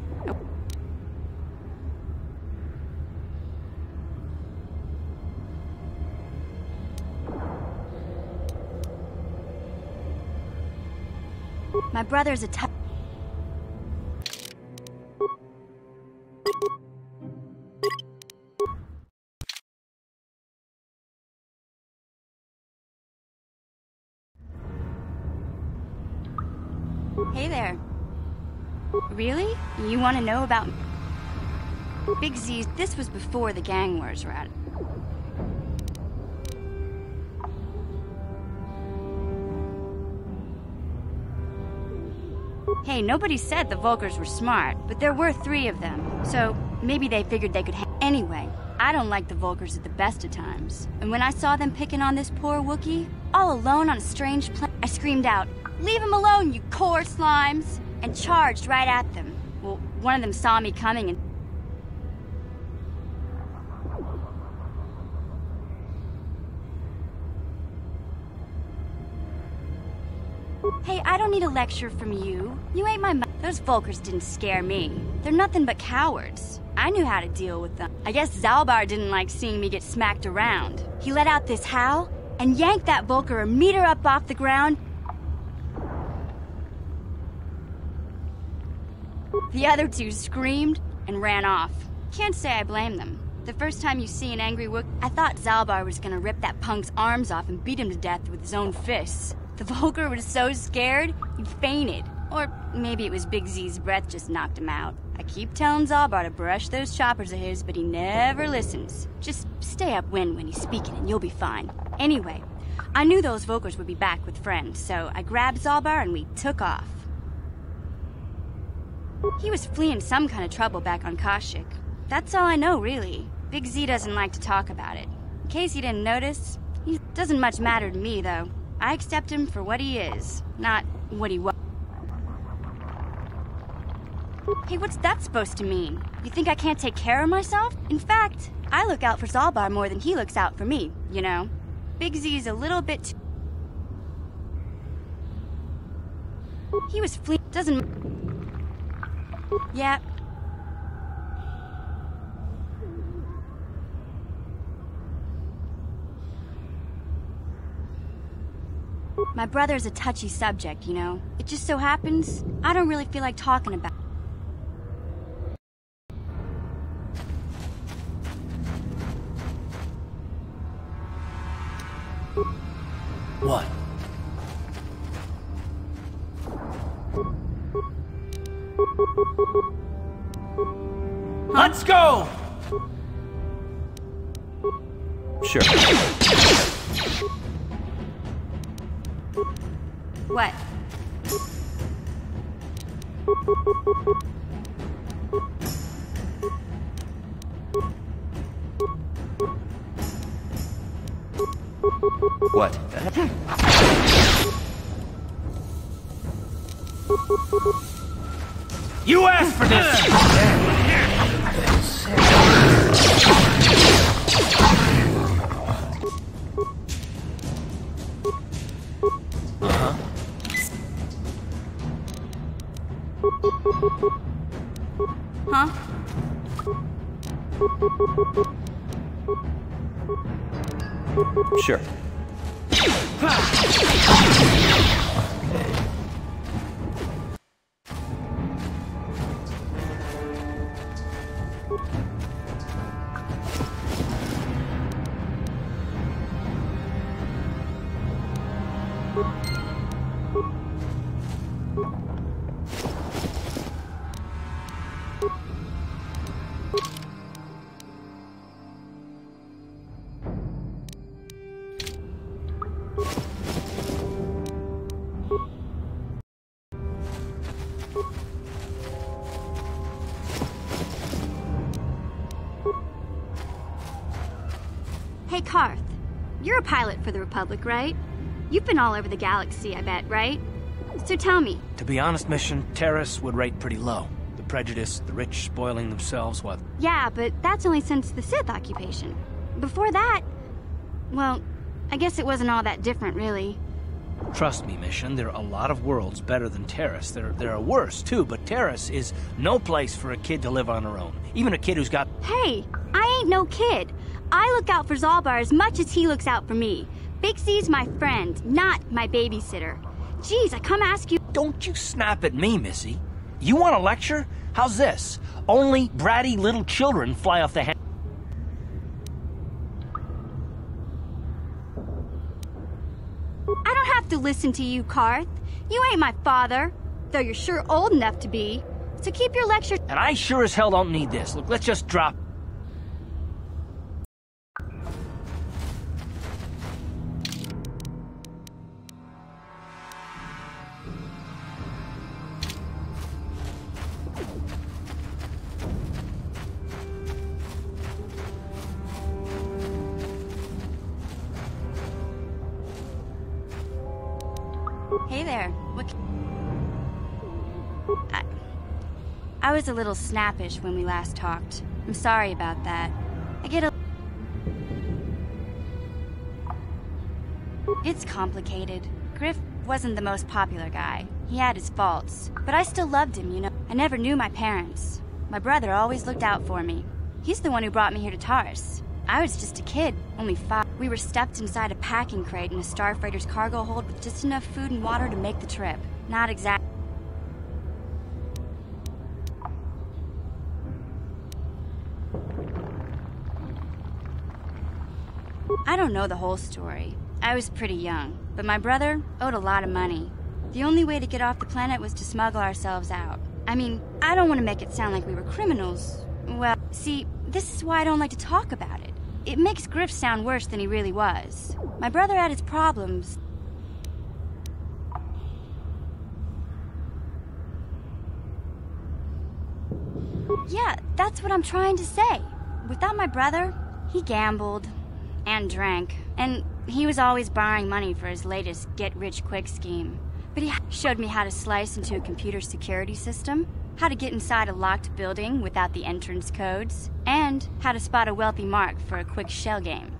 My brother's a tough... Hey there. Really? You want to know about... Big Z, this was before the gang wars were out. Hey, nobody said the Vulkars were smart, but there were 3 of them, so maybe they figured they could Anyway, I don't like the Vulkars at the best of times. And when I saw them picking on this poor Wookiee, all alone on a strange planet, I screamed out, "Leave him alone, you core slimes!" and charged right at them. Well, one of them saw me coming and... Hey, I don't need a lecture from you. You ain't my Those Vulkars didn't scare me. They're nothing but cowards. I knew how to deal with them. I guess Zalbar didn't like seeing me get smacked around. He let out this howl and yanked that Vulkar a meter up off the ground. The other 2 screamed and ran off. Can't say I blame them. The first time you see an angry Wookiee, I thought Zalbar was gonna rip that punk's arms off and beat him to death with his own fists. The Vulkar was so scared, he fainted. Or maybe it was Big Z's breath just knocked him out. I keep telling Zalbar to brush those choppers of his, but he never listens. Just stay upwind when he's speaking and you'll be fine. Anyway, I knew those Vulkars would be back with friends, so I grabbed Zalbar and we took off. He was fleeing some kind of trouble back on Kashyyyk. That's all I know, really. Big Z doesn't like to talk about it. In case you didn't notice, he doesn't much matter to me, though. I accept him for what he is, not what he was. Hey, what's that supposed to mean? You think I can't take care of myself? In fact, I look out for Zalbar more than he looks out for me, you know? Big Z's a little bit too... He was doesn't... Yeah. My brother's a touchy subject, you know. It just so happens, I don't really feel like talking about it. What? Let's go! Sure. What? What? You asked for this! Huh? Sure. Hey, Karth. You're a pilot for the Republic, right? You've been all over the galaxy, I bet, right? So tell me. To be honest, Mission, Terrace would rate pretty low. The prejudice, the rich spoiling themselves, what? Yeah, but that's only since the Sith occupation. Before that, well, I guess it wasn't all that different, really. Trust me, Mission, there are a lot of worlds better than Terrace. There are worse, too, but Terrace is no place for a kid to live on her own. Even a kid who's got... Hey, I ain't no kid. I look out for Zalbar as much as he looks out for me. Big C's my friend, not my babysitter. Geez, I come ask you... Don't you snap at me, Missy. You want a lecture? How's this? Only bratty little children fly off the hand... I don't have to listen to you, Karth. You ain't my father, though you're sure old enough to be. So keep your lecture... And I sure as hell don't need this. Look, let's just drop... Hey there. What... I was a little snappish when we last talked. I'm sorry about that. I get a... It's complicated. Griff wasn't the most popular guy. He had his faults. But I still loved him, you know. I never knew my parents. My brother always looked out for me. He's the one who brought me here to Taurus. I was just a kid, only 5. We were stuffed inside a packing crate in a starfreighter's cargo hold with just enough food and water to make the trip. Not exactly. I don't know the whole story. I was pretty young, but my brother owed a lot of money. The only way to get off the planet was to smuggle ourselves out. I mean, I don't want to make it sound like we were criminals. Well, see, this is why I don't like to talk about it. It makes Griff sound worse than he really was. My brother had his problems. Yeah, that's what I'm trying to say. Without my brother, he gambled and drank, and he was always borrowing money for his latest get-rich-quick scheme. But he showed me how to slice into a computer security system, how to get inside a locked building without the entrance codes, and how to spot a wealthy mark for a quick shell game.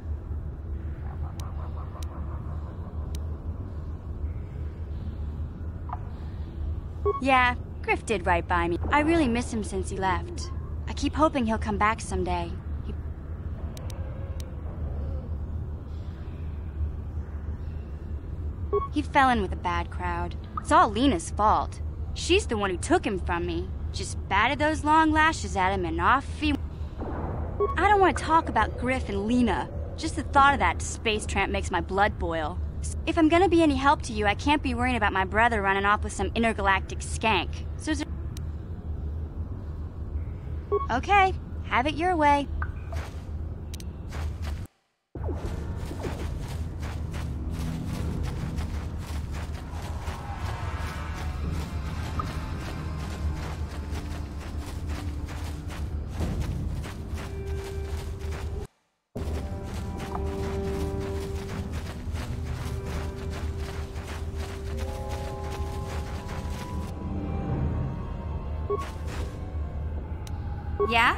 Yeah, Griff did right by me. I really miss him since he left. I keep hoping he'll come back someday. He fell in with a bad crowd. It's all Lena's fault. She's the one who took him from me. Just batted those long lashes at him and off he... I don't want to talk about Griff and Lena. Just the thought of that space tramp makes my blood boil. If I'm gonna be any help to you, I can't be worrying about my brother running off with some intergalactic skank. So okay, have it your way. Yeah?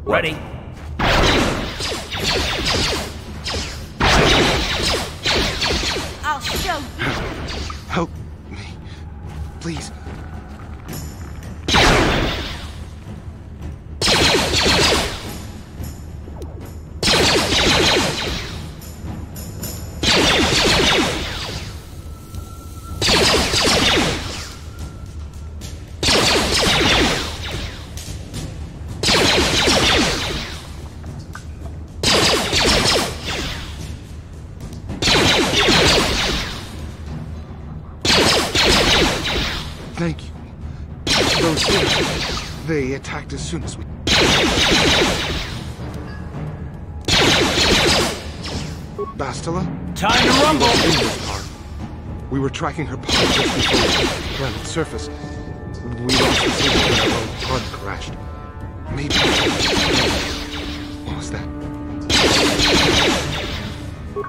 Ready? I'll show you. Help me, please. Thank you. Those things, they attacked as soon as we... Bastila? Time to rumble! We were tracking her pod just before we hit the planet's surface. We lost the signal when our own pod crashed. Maybe... What was that?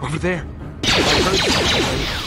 Over there. I heard something.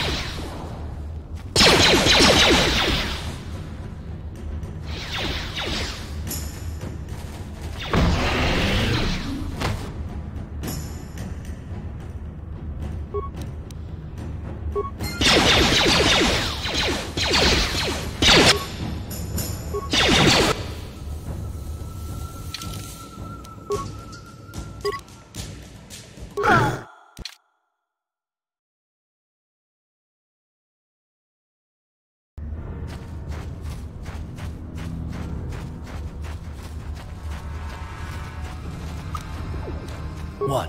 What?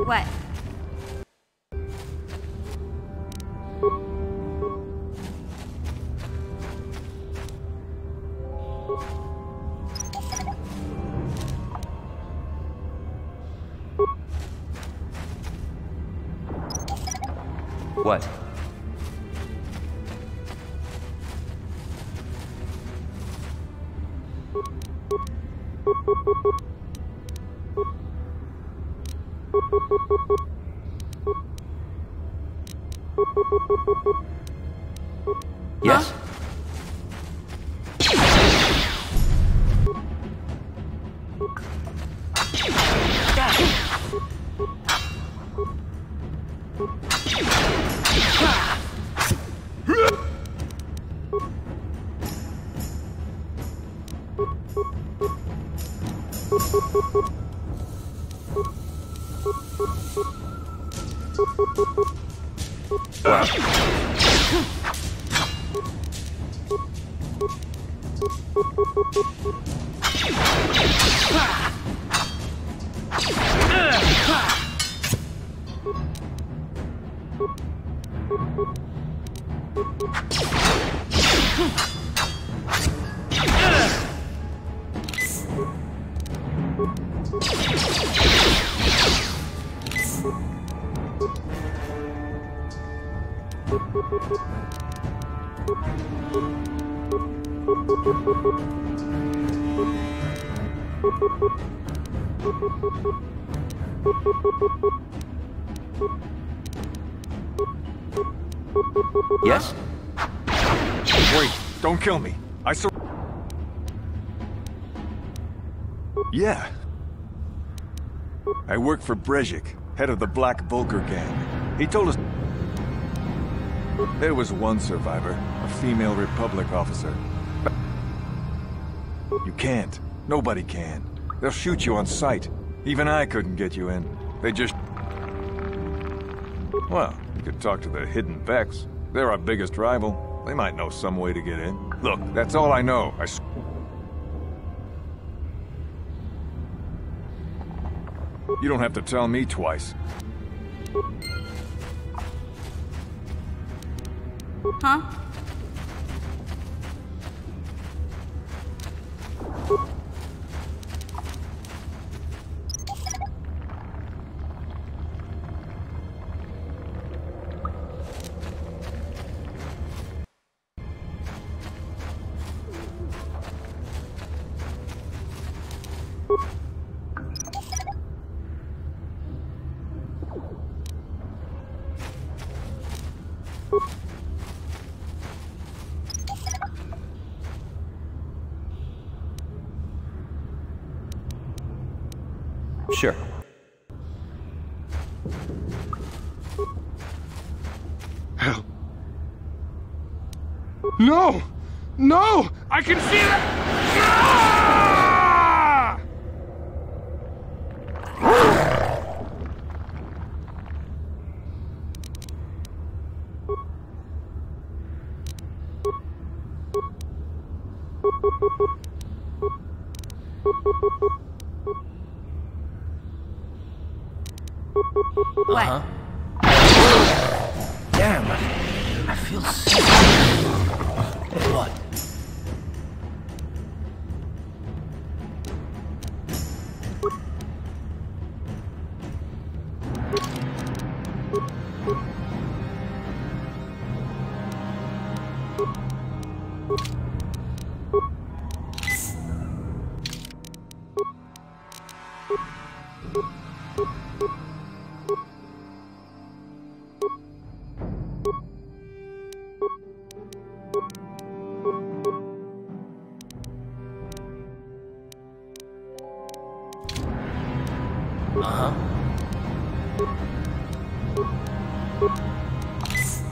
What? What? Yes? Yes? Wait, don't kill me. Yeah. I work for Brejik, head of the Black Vulgar gang. He told us there was one survivor, a female Republic officer. You can't. Nobody can. They'll shoot you on sight. Even I couldn't get you in. They just... Well, you could talk to the Hidden Vex. They're our biggest rival. They might know some way to get in. Look, that's all I know. You don't have to tell me twice. Huh? Sure. Hell. No! No! I can see that! What? Damn, I feel sick. What?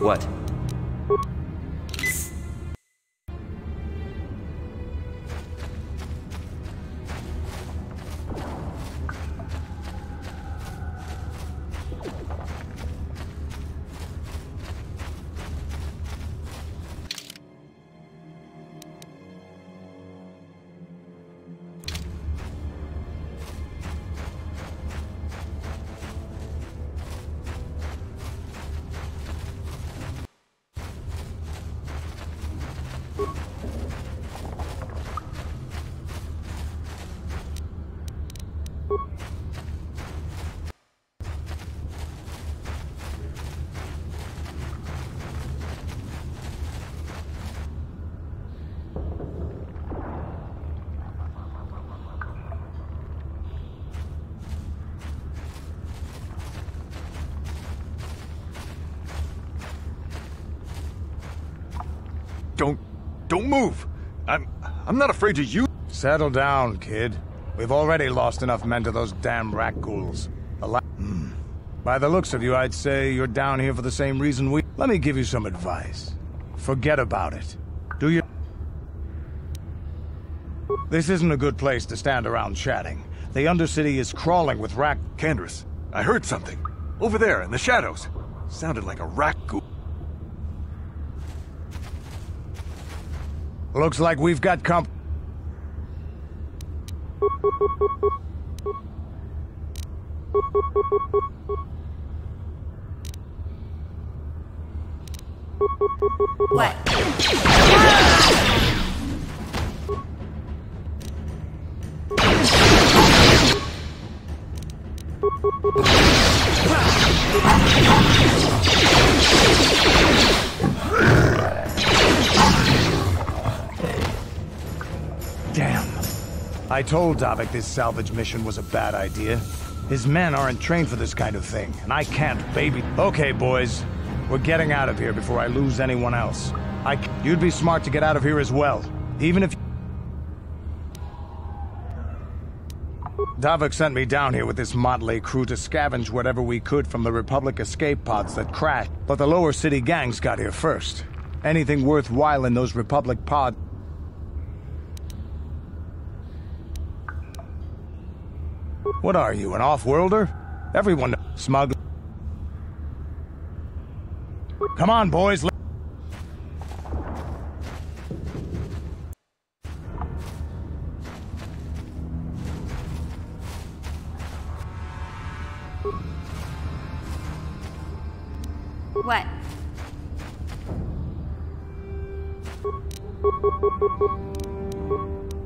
What? Don't move! I'm not afraid to use— Settle down, kid. We've already lost enough men to those damn rat ghouls. By the looks of you, I'd say you're down here for the same reason we— Let me give you some advice. Forget about it. Do you— This isn't a good place to stand around chatting. The Undercity is crawling with rat— Candace, I heard something. Over there, in the shadows. Sounded like a rat ghoul. Looks like we've got comp— What? Damn. I told Davik this salvage mission was a bad idea. His men aren't trained for this kind of thing, and I can't baby... Okay, boys. We're getting out of here before I lose anyone else. You'd be smart to get out of here as well, even if... Davik sent me down here with this motley crew to scavenge whatever we could from the Republic escape pods that crashed, but the lower city gangs got here first. Anything worthwhile in those Republic pods... What are you, an off-worlder? Everyone... Smug... Come on, boys, What?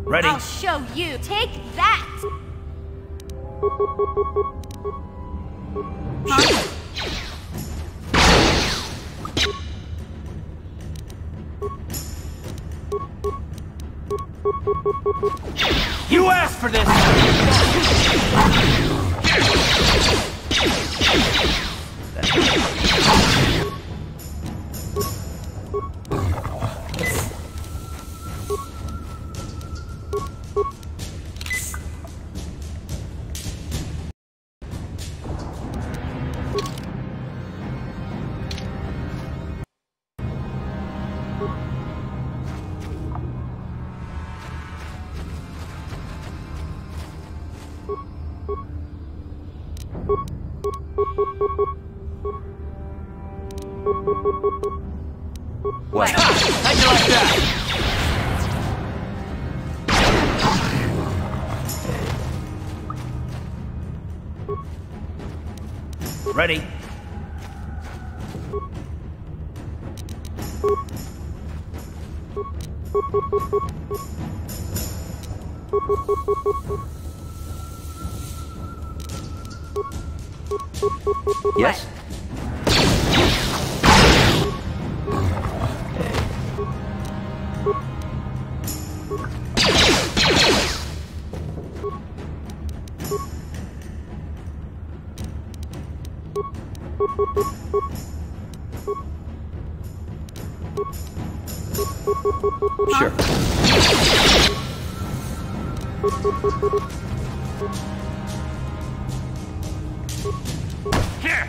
Ready? I'll show you. Take that! Huh? You asked for this! What? How'd you like that? Ready? Yes? Sure. Here!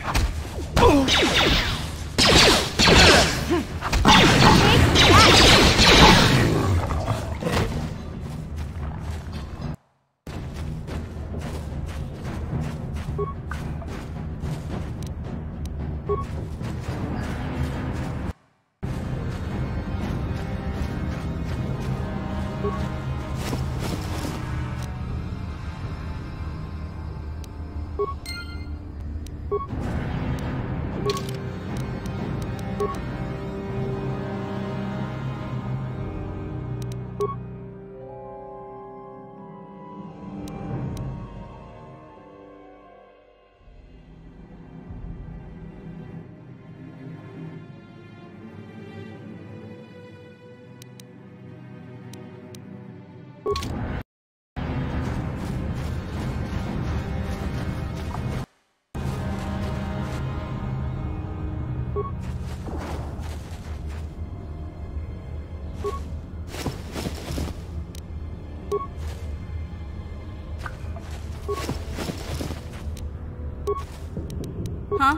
Huh?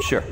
Sure.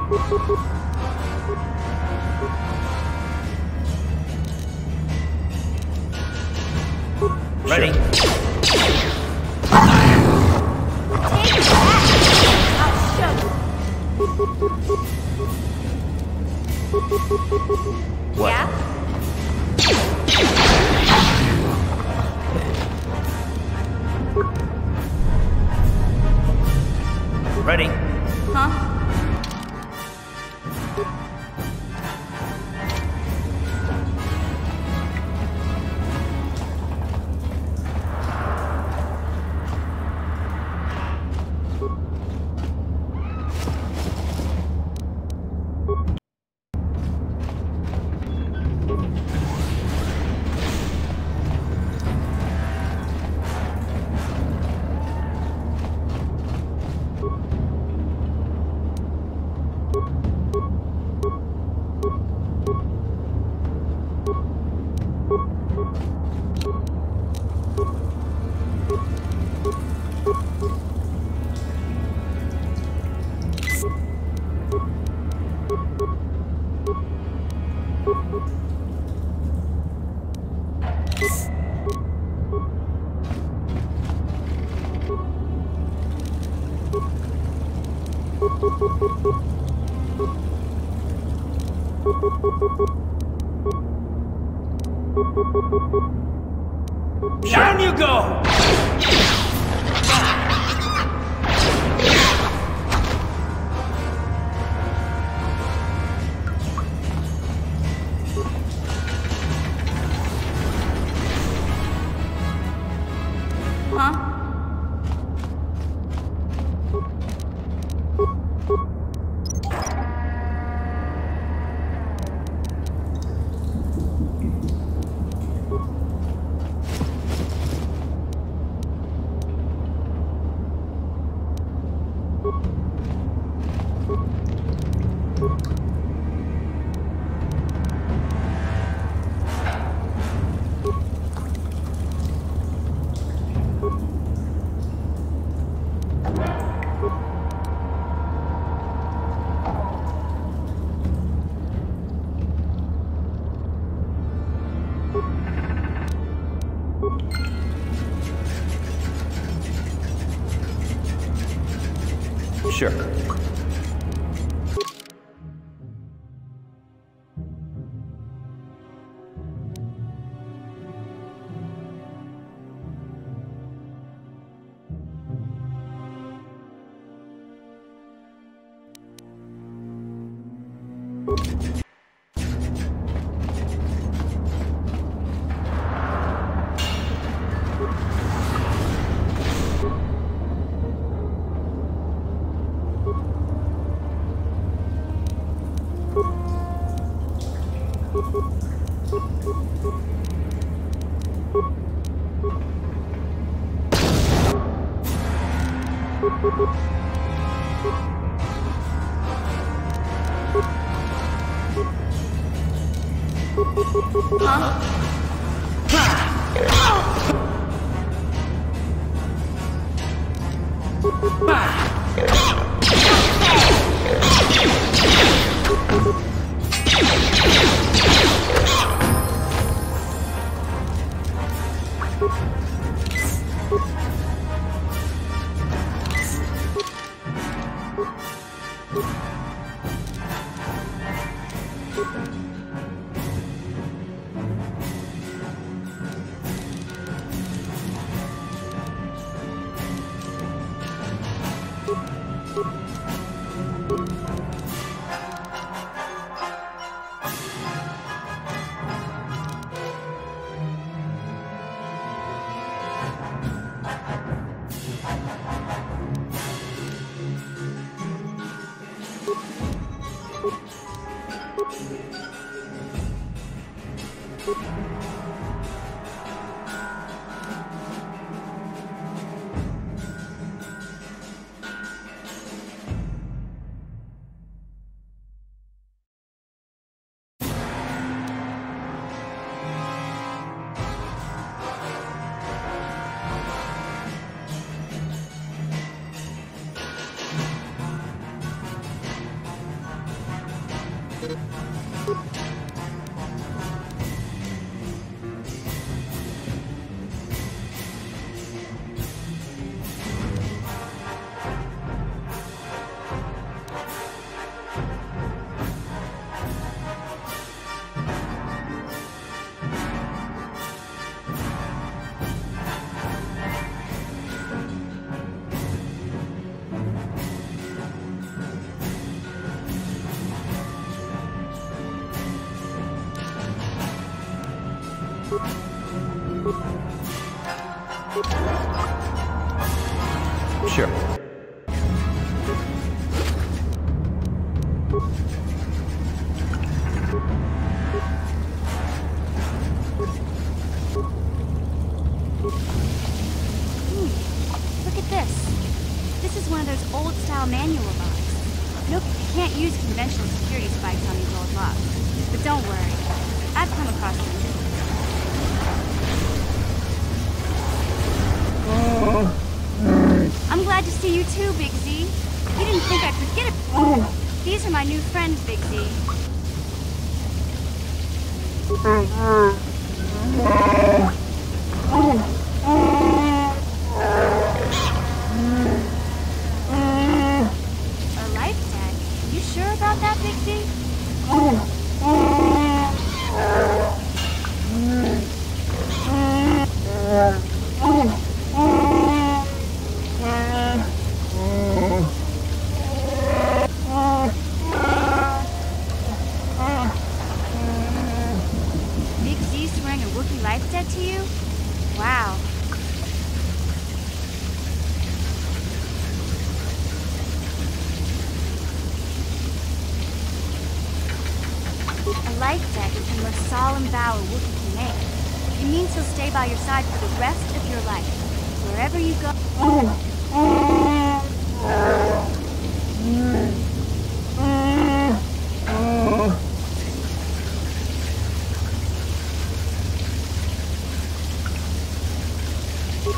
Ready? What? Yeah? Ready? Huh? Down you go! Huh? Sure. Sure. Look at this. This is one of those old-style manual locks. Nope, you can't use conventional security spikes on these old locks. But don't worry, I've come across them. I'm glad to see you too, Big Z. You didn't think I'd forget it. These are my new friends, Big Z. A life tag? You sure about that, Big Z? Big Z's swearing a Wookiee life debt to you? Wow. A life debt is the most solemn vow a Wookiee can make. It means he'll stay by your side for the rest of your life. Wherever you go.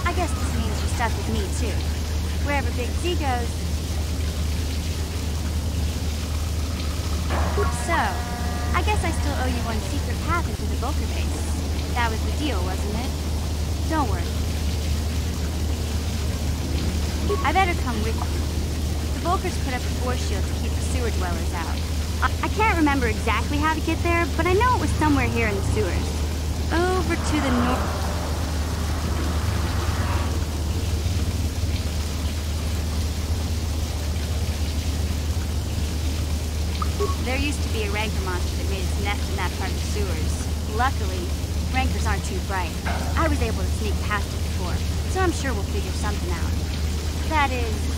I guess this means you're stuck with me, too. Wherever Big Z goes. So, I guess I still owe you one secret path into the Vulcan base. That was the deal, wasn't it? Don't worry. I better come with you. The Vulcans put up a force shield to keep the sewer dwellers out. I can't remember exactly how to get there, but I know it was somewhere here in the sewers. Over to the north. There used to be a rancor monster that made its nest in that part of the sewers. Luckily, rancors aren't too bright. I was able to sneak past it before, so I'm sure we'll figure something out. That is...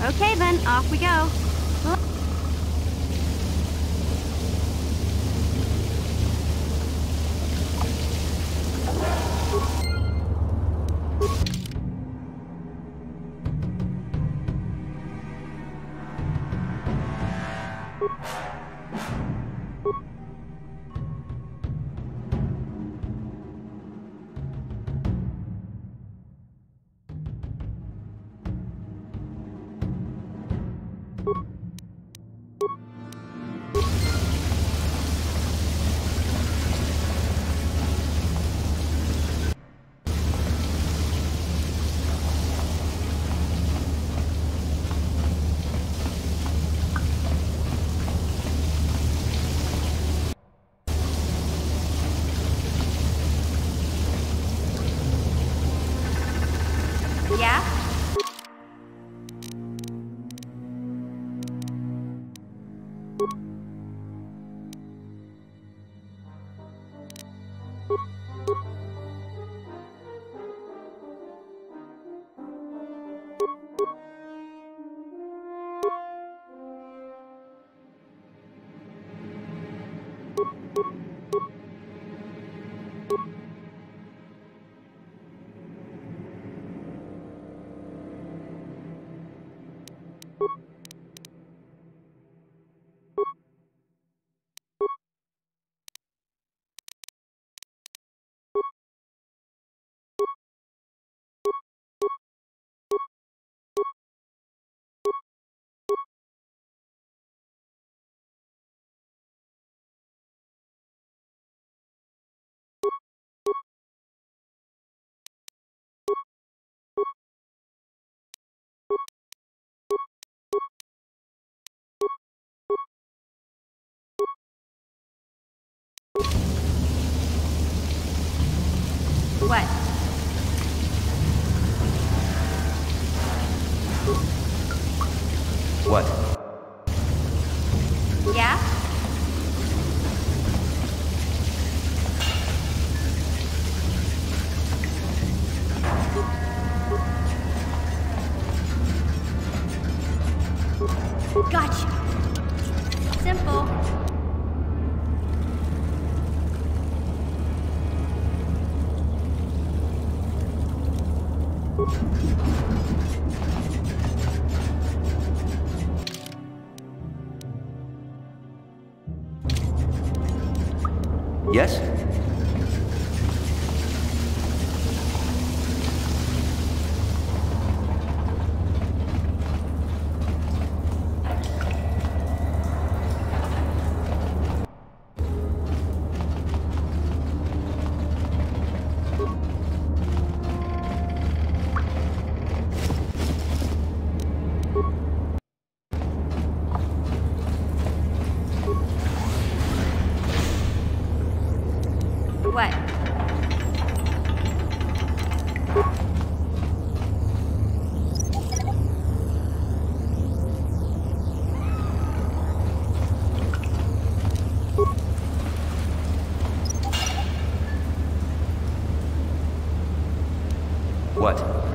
Okay then, off we go. Yeah? What? What? Yeah? Yes? What? What?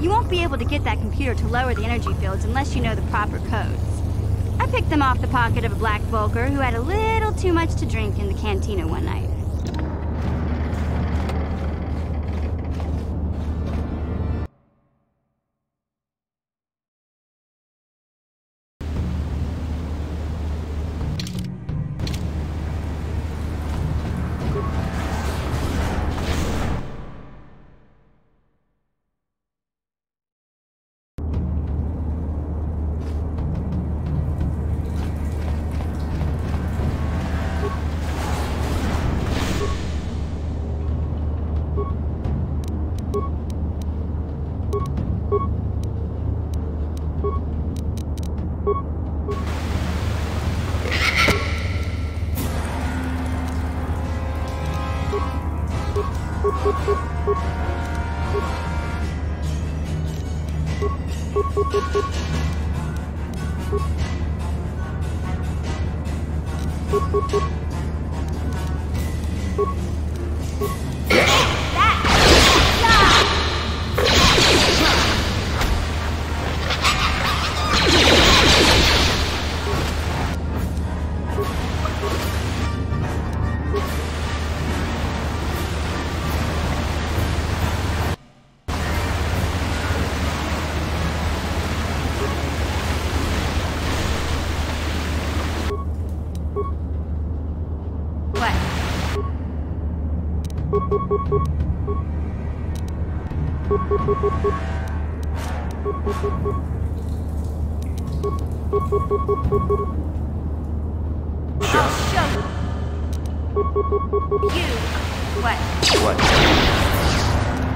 You won't be able to get that computer to lower the energy fields unless you know the proper codes. I picked them off the pocket of a black Volker who had a little too much to drink in the cantina one night. What?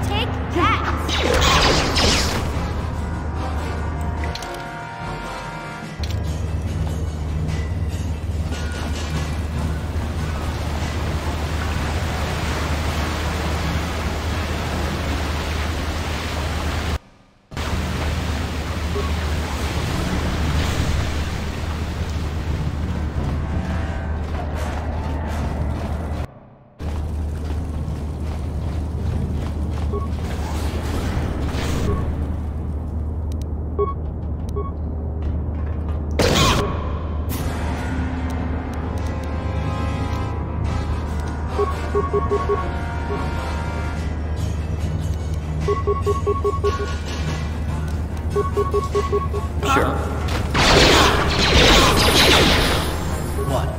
Take that! Sure. What?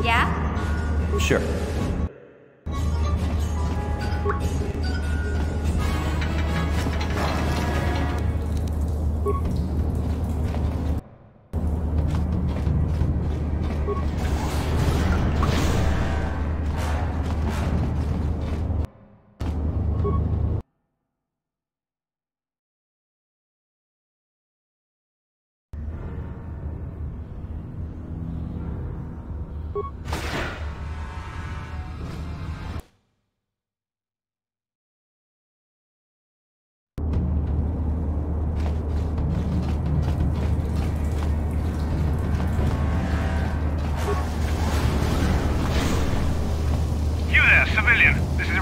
Yeah? Sure. You there, civilian. This is a...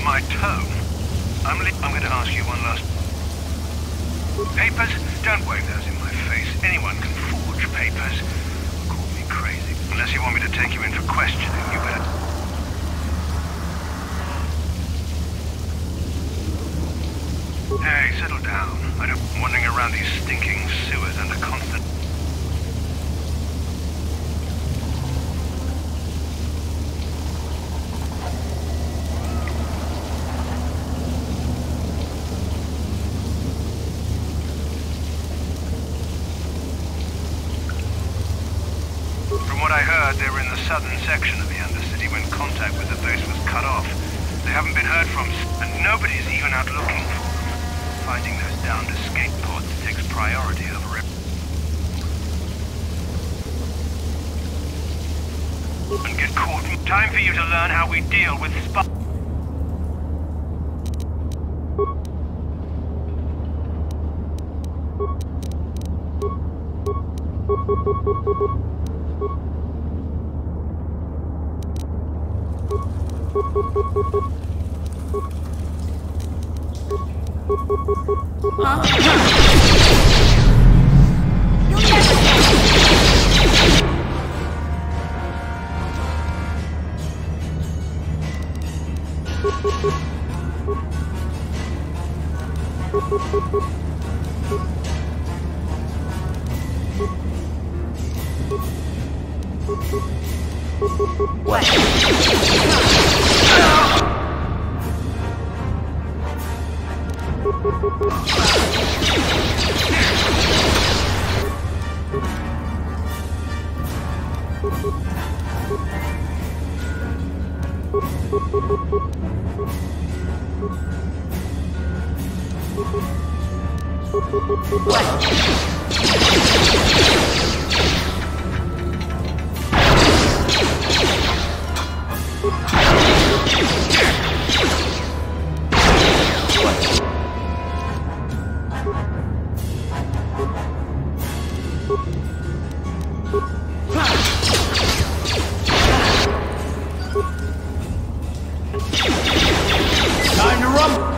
My tone. I'm going to ask you one last... Papers? Don't wave those in my face. Anyone can forge papers. Call me crazy. Unless you want me to take you in for questioning, you better... Hey, settle down. I don't... wandering around these stinking sewers under constant... From what I heard, they were in the southern section of the Undercity when contact with the base was cut off. They haven't been heard from, and nobody's even out looking for them. Finding those downed escape pods takes priority over it. And get caught. Time for you to learn how we deal with Time to rumble!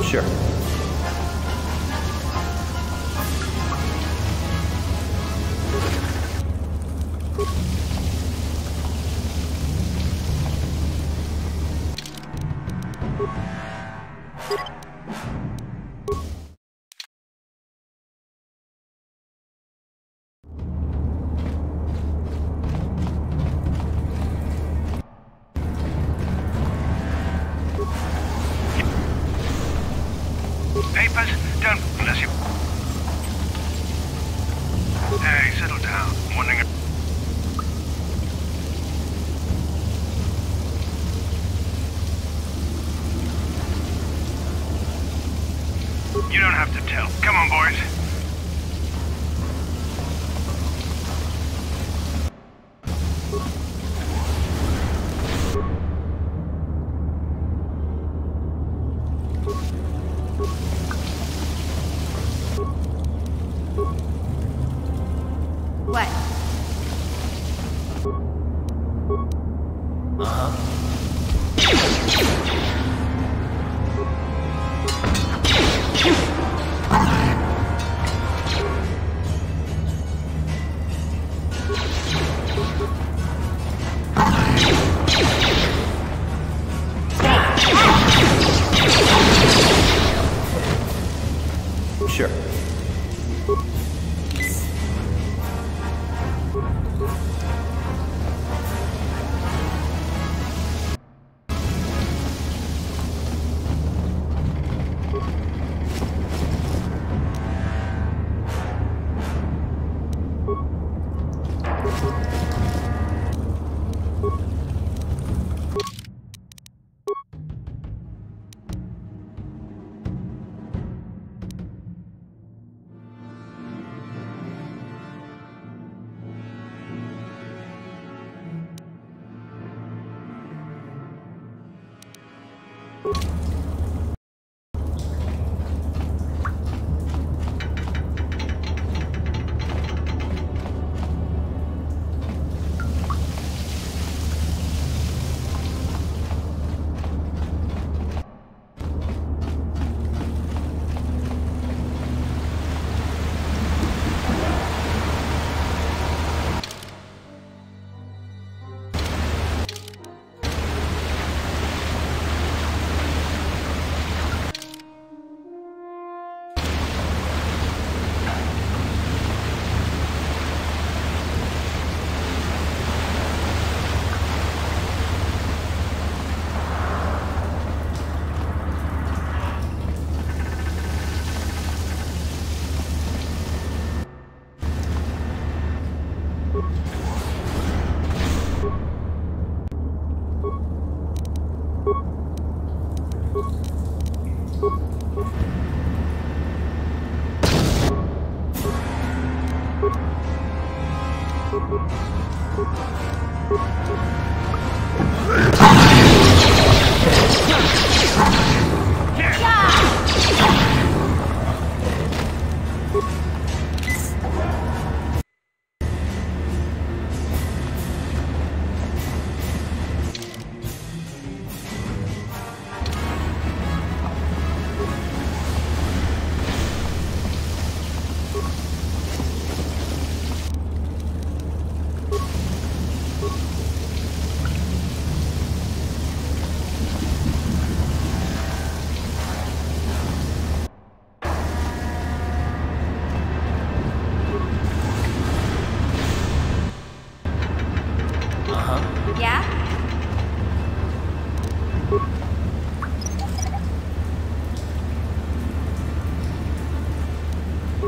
Sure. Papers? Don't unless you... Hey, settle down. I'm wondering... You don't have to tell. Come on, boys. Sure.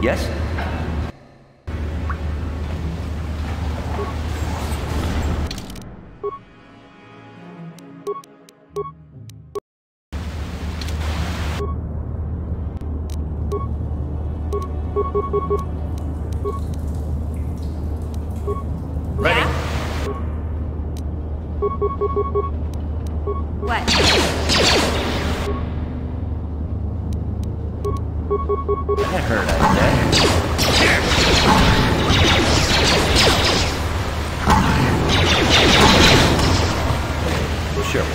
Yes? Ready? What? That hurt, I bet. Sure.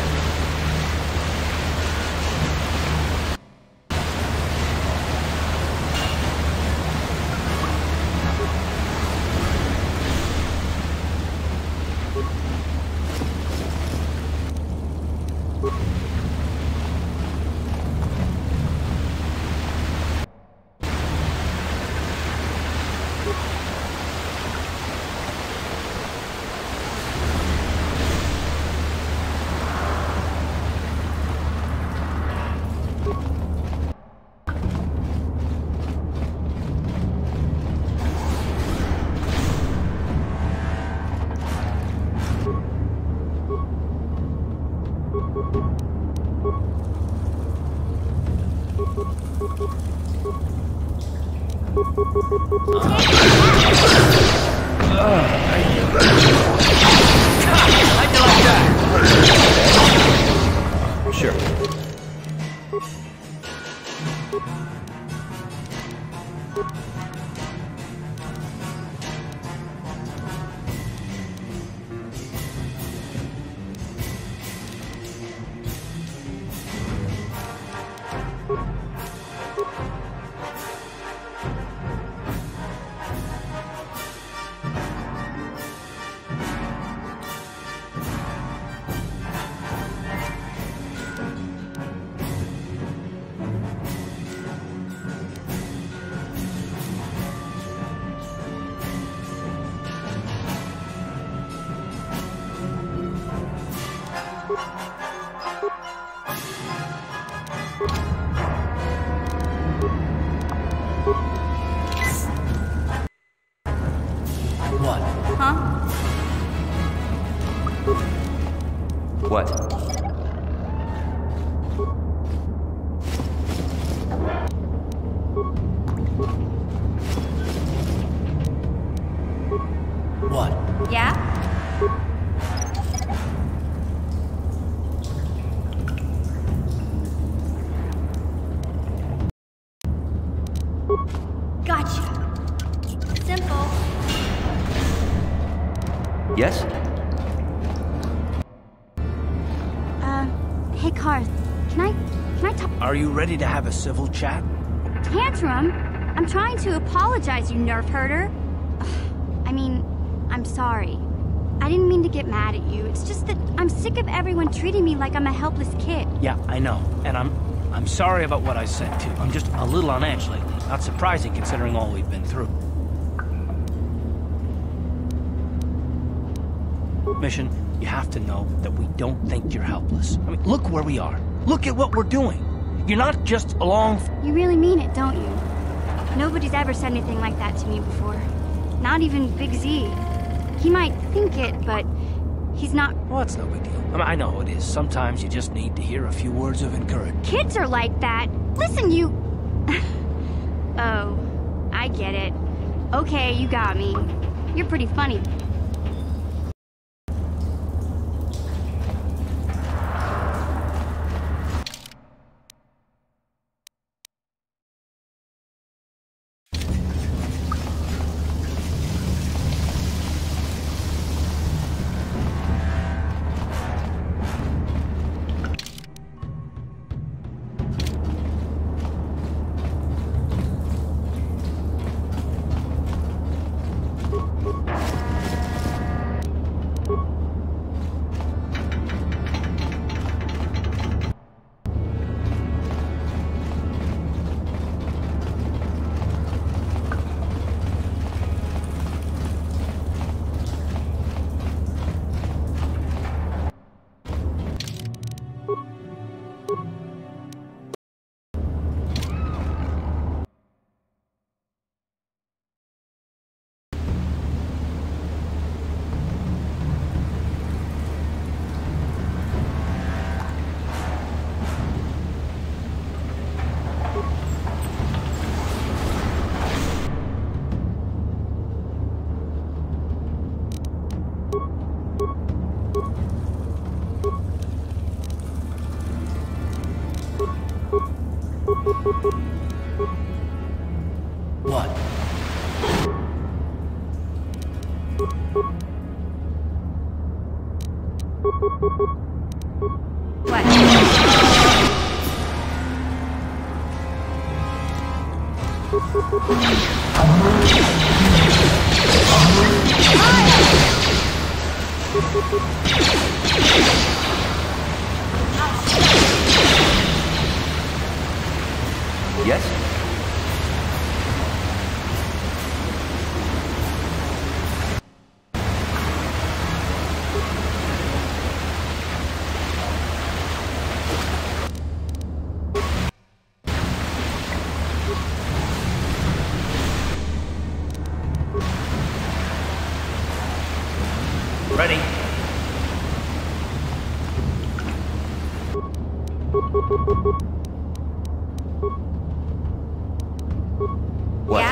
Sure. What? Huh? What? What? Yeah? Gotcha. Simple. Yes? Hey, Karth. Can I talk? Are you ready to have a civil chat? Tantrum? I'm trying to apologize, you nerf herder. I mean, I'm sorry. I didn't mean to get mad at you. It's just that I'm sick of everyone treating me like I'm a helpless kid. Yeah, I know. And I'm sorry about what I said, too. I'm just a little on edge lately. Not surprising considering all we've been through. Mission, you have to know that we don't think you're helpless. I mean, look where we are. Look at what we're doing. You're not just along... You really mean it, don't you? Nobody's ever said anything like that to me before. Not even Big Z. He might think it, but he's not... Well, it's no big deal. I mean, I know how it is. Sometimes you just need to hear a few words of encouragement. Kids are like that. Listen, you... Oh, I get it. Okay, you got me. You're pretty funny. What? Yes? Ready? What?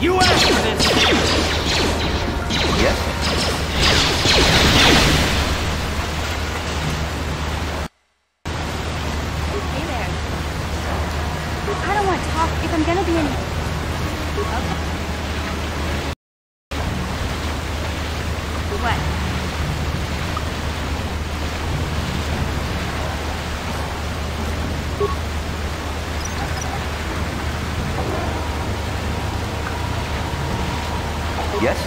You asked for this! Yes? if I'm gonna be in... What? Yes?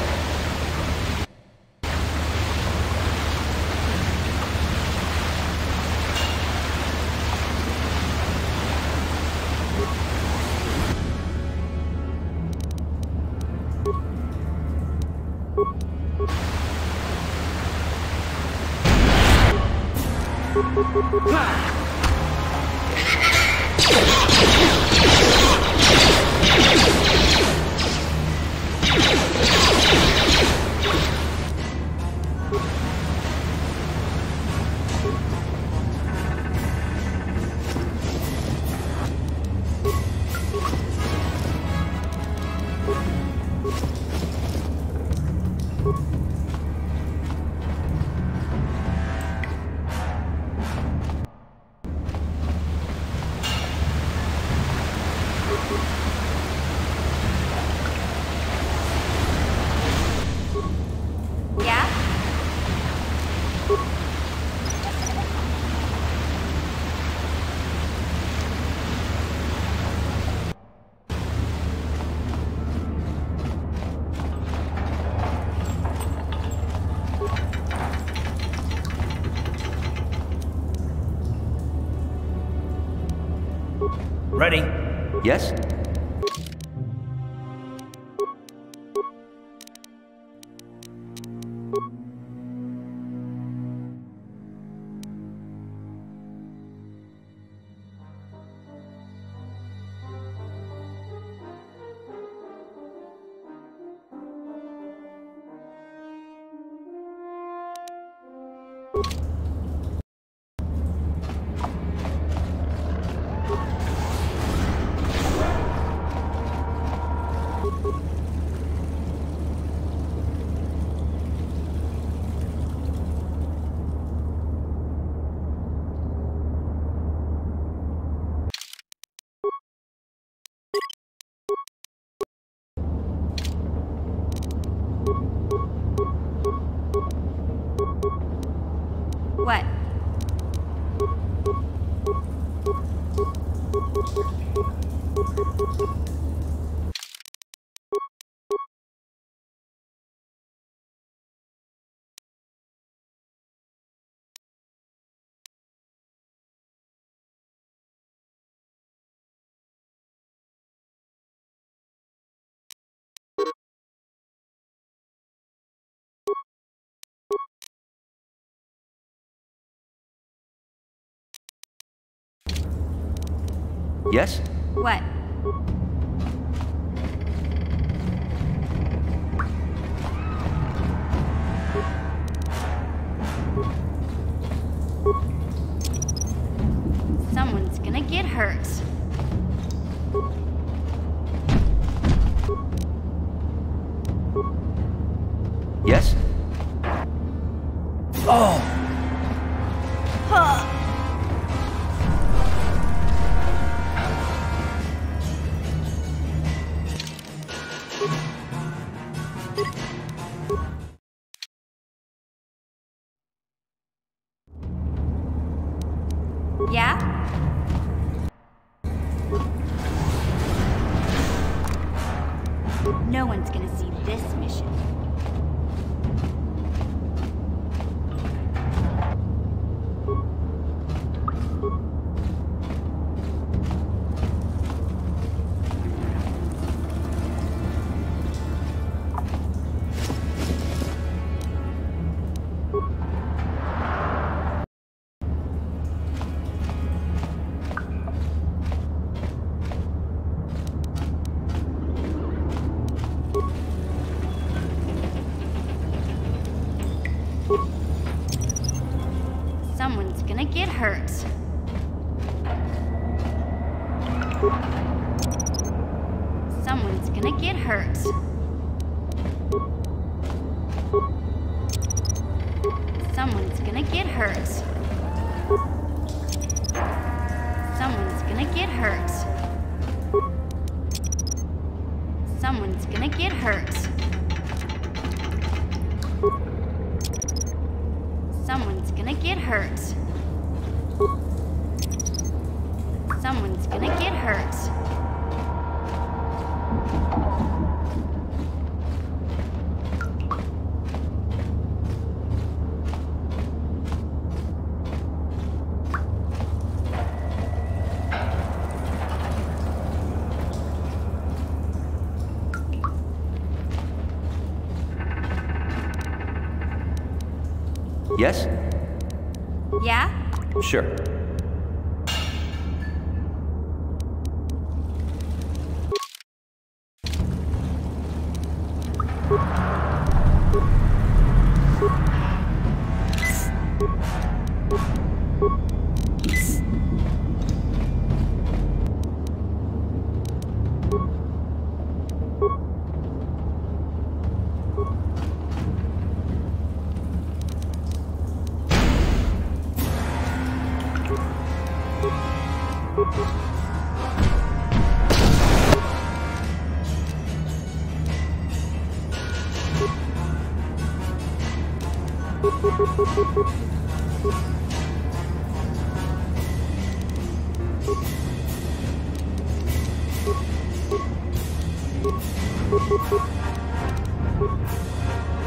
Ready? Yes? What? Yes? What? Someone's gonna get hurt. Yes? Oh! Huh. Yeah? No one's gonna see this mission. Someone's gonna get hurt. Someone's gonna get hurt. Someone's gonna get hurt. Someone's gonna get hurt. Someone's gonna get hurt. Someone's gonna get hurt. Someone's gonna get hurt. Yes? Yeah? Sure.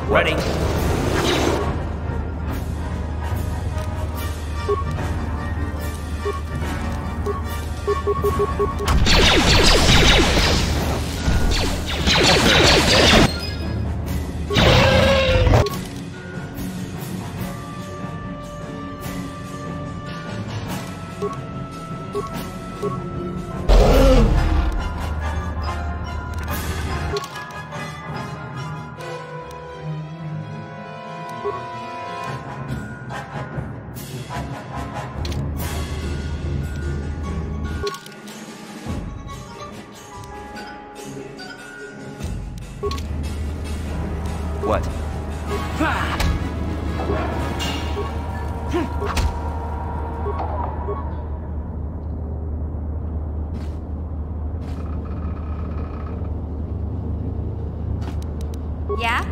Ready. What? Yeah?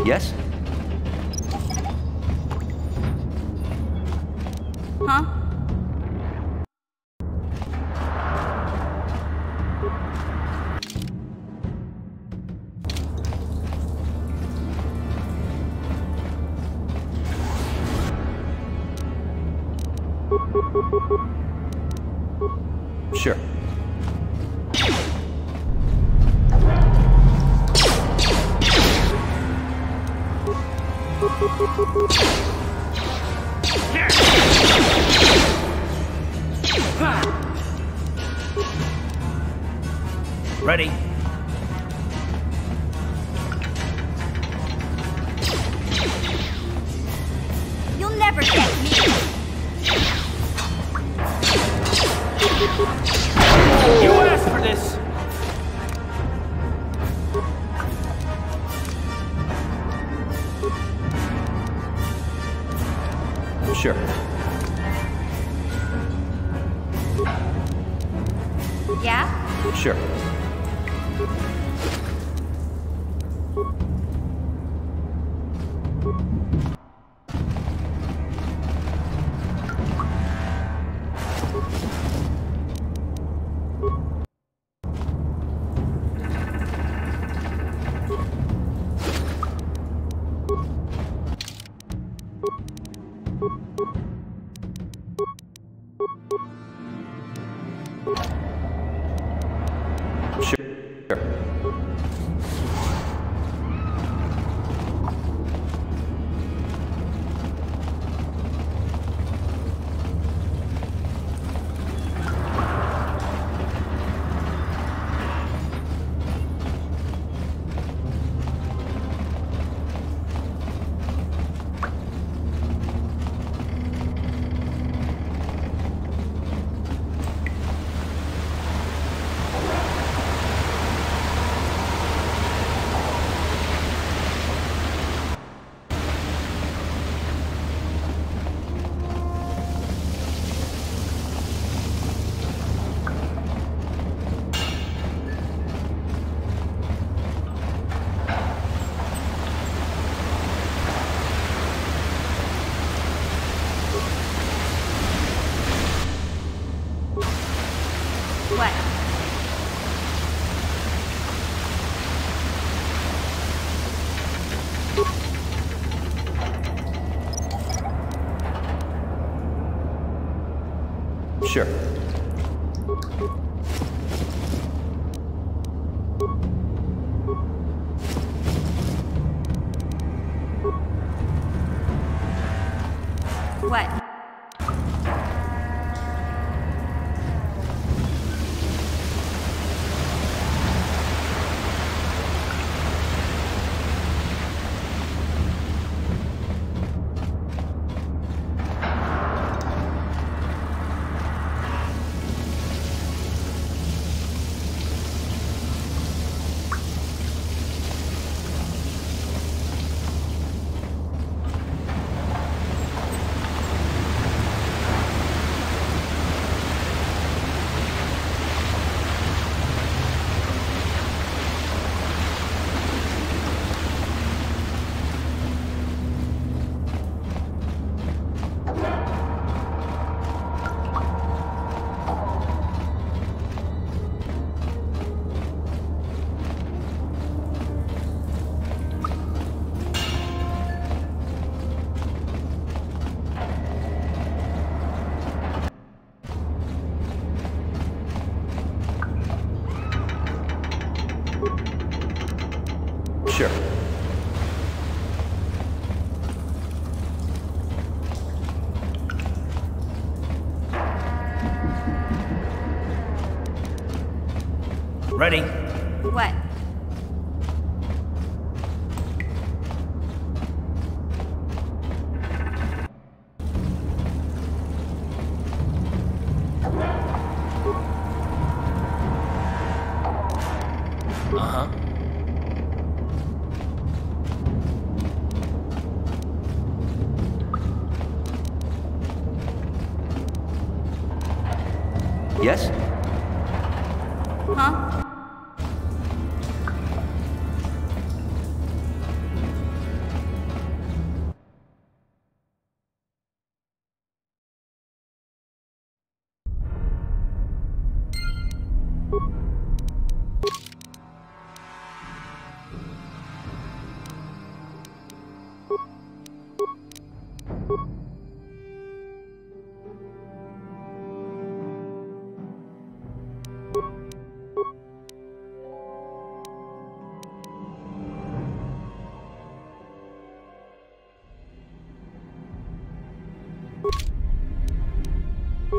Yes? Huh? Sure. Ready. You'll never get me. You asked for this. Sure. Yeah? Sure. Sure. What? Sure. Ready? What? Uh-huh. Yes? Huh?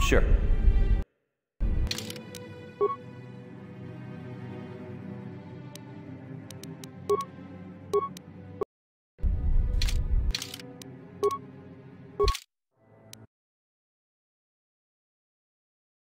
Sure.